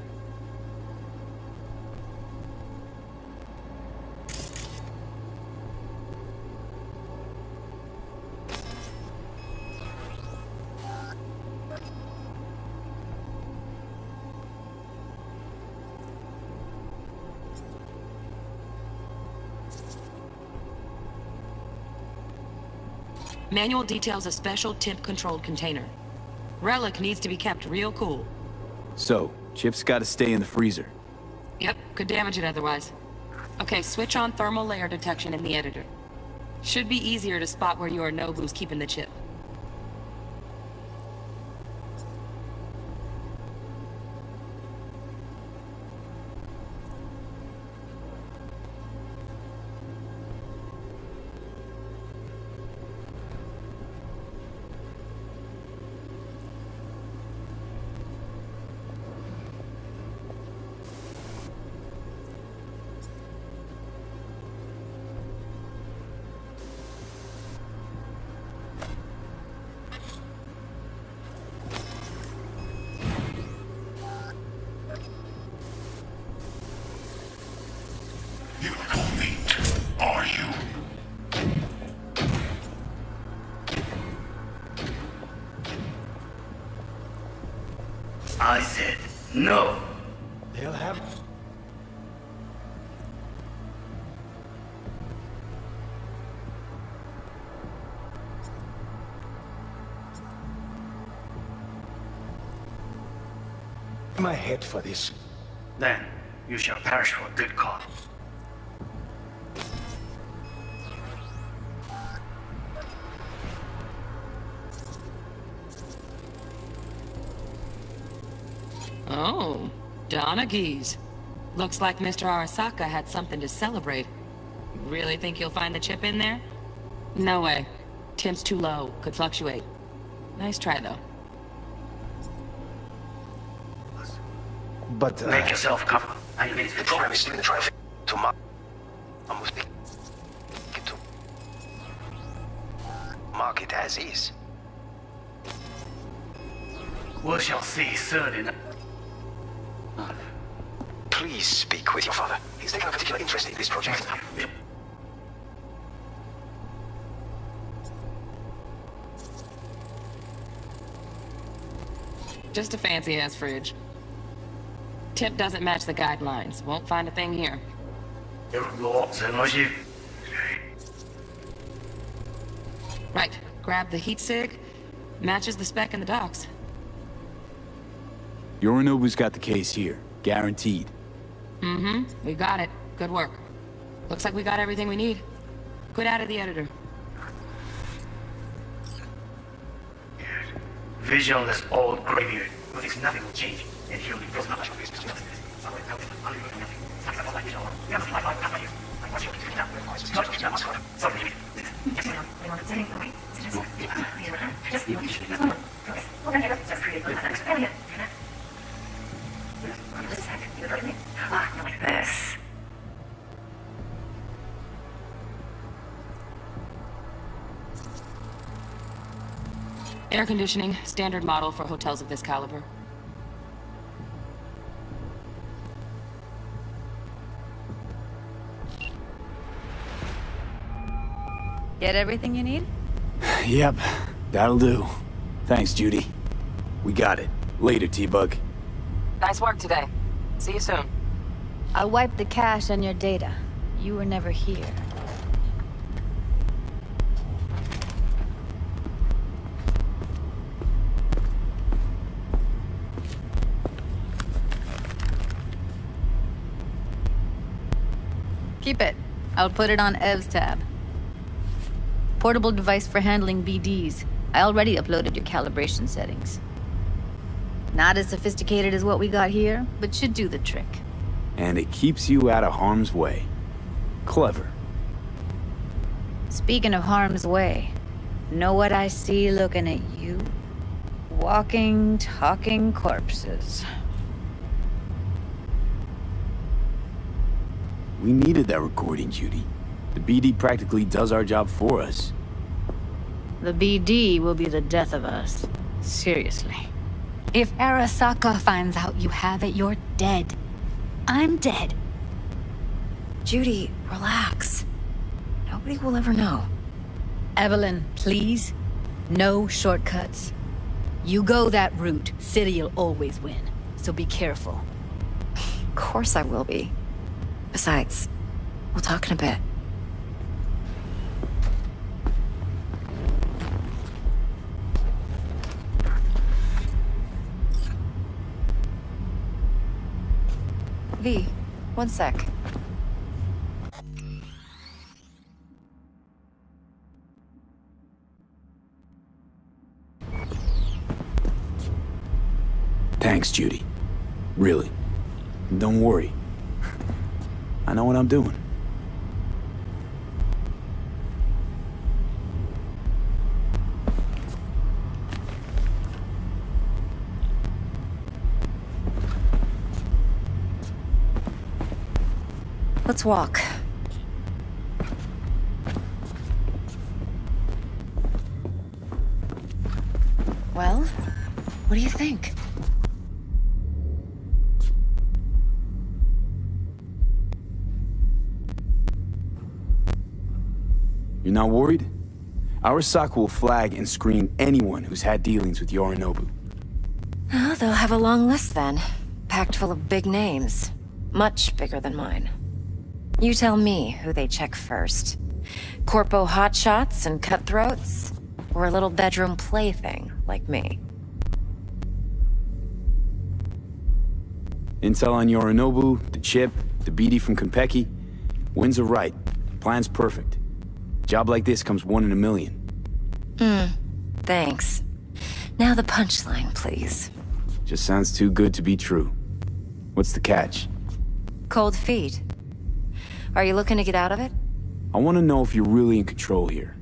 Manual details a special temp-controlled container. Relic needs to be kept real cool. So, chip's gotta stay in the freezer. Yep, could damage it otherwise. Okay, switch on thermal layer detection in the editor. Should be easier to spot where Yorinobu's keeping the chip. I said no. They'll have... my head for this. Then you shall perish for a good cause. Oh, Donaghys. Looks like Mr. Arasaka had something to celebrate. Really think you'll find the chip in there? No way. Temp's too low. Could fluctuate. Nice try, though. But, Make yourself comfortable. The program is in the traffic to mark. Mark it as is. We shall see soon enough. Please speak with your father. He's taken a particular interest in this project. Just a fancy-ass fridge. Tip doesn't match the guidelines. Won't find a thing here. Right. Grab the heat sig. Matches the spec in the docks. Yorinobu's got the case here. Guaranteed. Mm-hmm. We got it. Good work. Looks like we got everything we need. Good out of the editor. Visionless old graveyard who thinks nothing will change, and he'll be frozen up. Like this. Air conditioning, standard model for hotels of this caliber. Get everything you need? Yep, that'll do. Thanks, Judy. We got it. Later, T-Bug. Nice work today. See you soon. I'll wipe the cache on your data. You were never here. Keep it. I'll put it on Ev's tab. Portable device for handling BDs. I already uploaded your calibration settings. Not as sophisticated as what we got here, but should do the trick. And it keeps you out of harm's way. Clever. Speaking of harm's way, know what I see looking at you? Walking, talking corpses. We needed that recording, Judy. The BD practically does our job for us. The BD will be the death of us. Seriously. If Arasaka finds out you have it, you're dead. I'm dead. Judy, relax. Nobody will ever know. Evelyn, please. No shortcuts. You go that route, City'll always win. So be careful. Of course I will be. Besides, we'll talk in a bit. V, one sec. Thanks, Judy. Really. Don't worry. I know what I'm doing. Let's walk. Well, what do you think? You're not worried? Arasaka will flag and screen anyone who's had dealings with Yorinobu. Oh, they'll have a long list then. Packed full of big names. Much bigger than mine. You tell me who they check first. Corpo hotshots and cutthroats? Or a little bedroom plaything like me? Intel on Yorinobu, the chip, the BD from Konpeki. Winds are right. Plan's perfect. Job like this comes 1 in a million. Thanks. Now the punchline, please. Just sounds too good to be true. What's the catch? Cold feet. Are you looking to get out of it? I want to know if you're really in control here.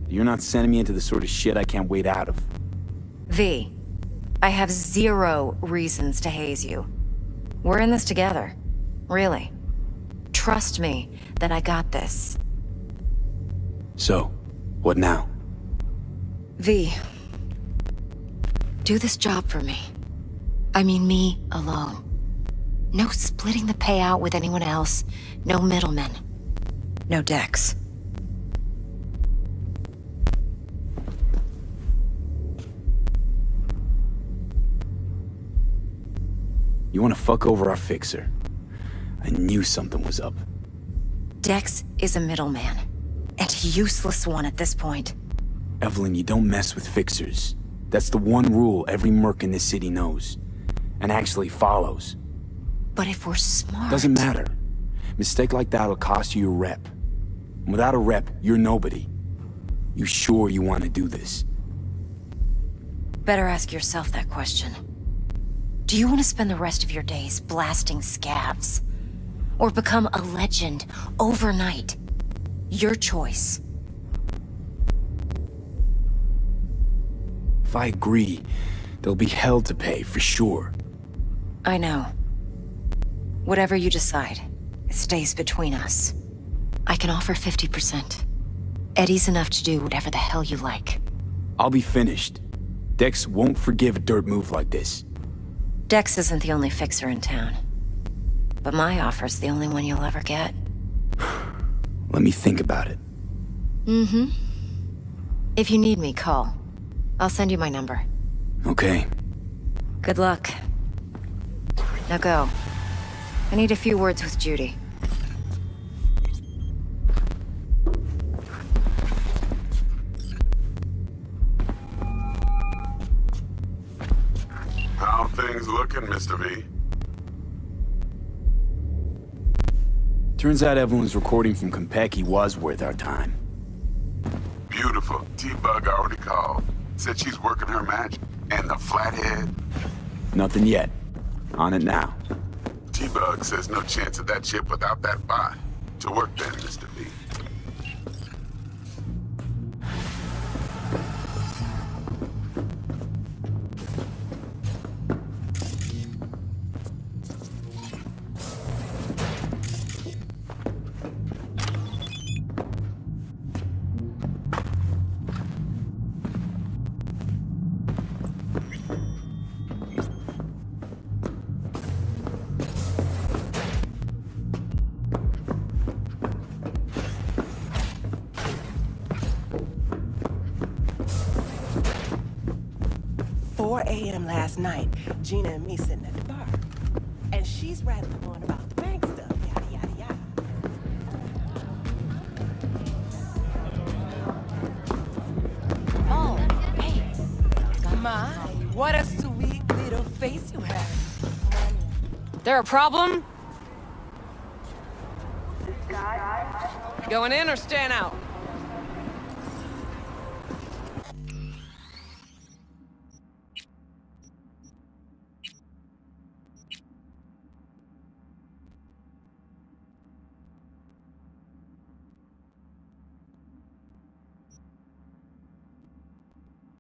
You're not sending me into the sort of shit I can't wait out of. V, I have 0 reasons to haze you. We're in this together. Really. Trust me that I got this. So, what now? V, do this job for me. I mean me alone. No splitting the payout with anyone else. No middlemen. No Dex. You want to fuck over our fixer? I knew something was up. Dex is a middleman. And a useless one at this point. Evelyn, you don't mess with fixers. That's the one rule every merc in this city knows. And actually follows. But if we're smart... Doesn't matter. Mistake like that'll cost you your rep. And without a rep, you're nobody. You sure you want to do this? Better ask yourself that question. Do you want to spend the rest of your days blasting scabs? Or become a legend overnight? Your choice. If I agree, there'll be hell to pay, for sure. I know. Whatever you decide, it stays between us. I can offer 50%. Eddie's enough to do whatever the hell you like. I'll be finished. Dex won't forgive a dirt move like this. Dex isn't the only fixer in town. But my offer's the only one you'll ever get. Let me think about it. Mm-hmm. If you need me, call. I'll send you my number. Okay. Good luck. Now go. I need a few words with Judy. How things looking, Mr. V? Turns out everyone's recording from Konpeki was worth our time. Beautiful. T-Bug already called. Said she's working her magic. And the flathead? Nothing yet. On it now. T-Bug says no chance of that chip without that bot. To work then, Mr. V. Last night, Gina and me sitting at the bar, and she's rattling on about the bank stuff, yada yada yada. Oh, hey, my, what a sweet little face you have. There a problem? Going in or staying out?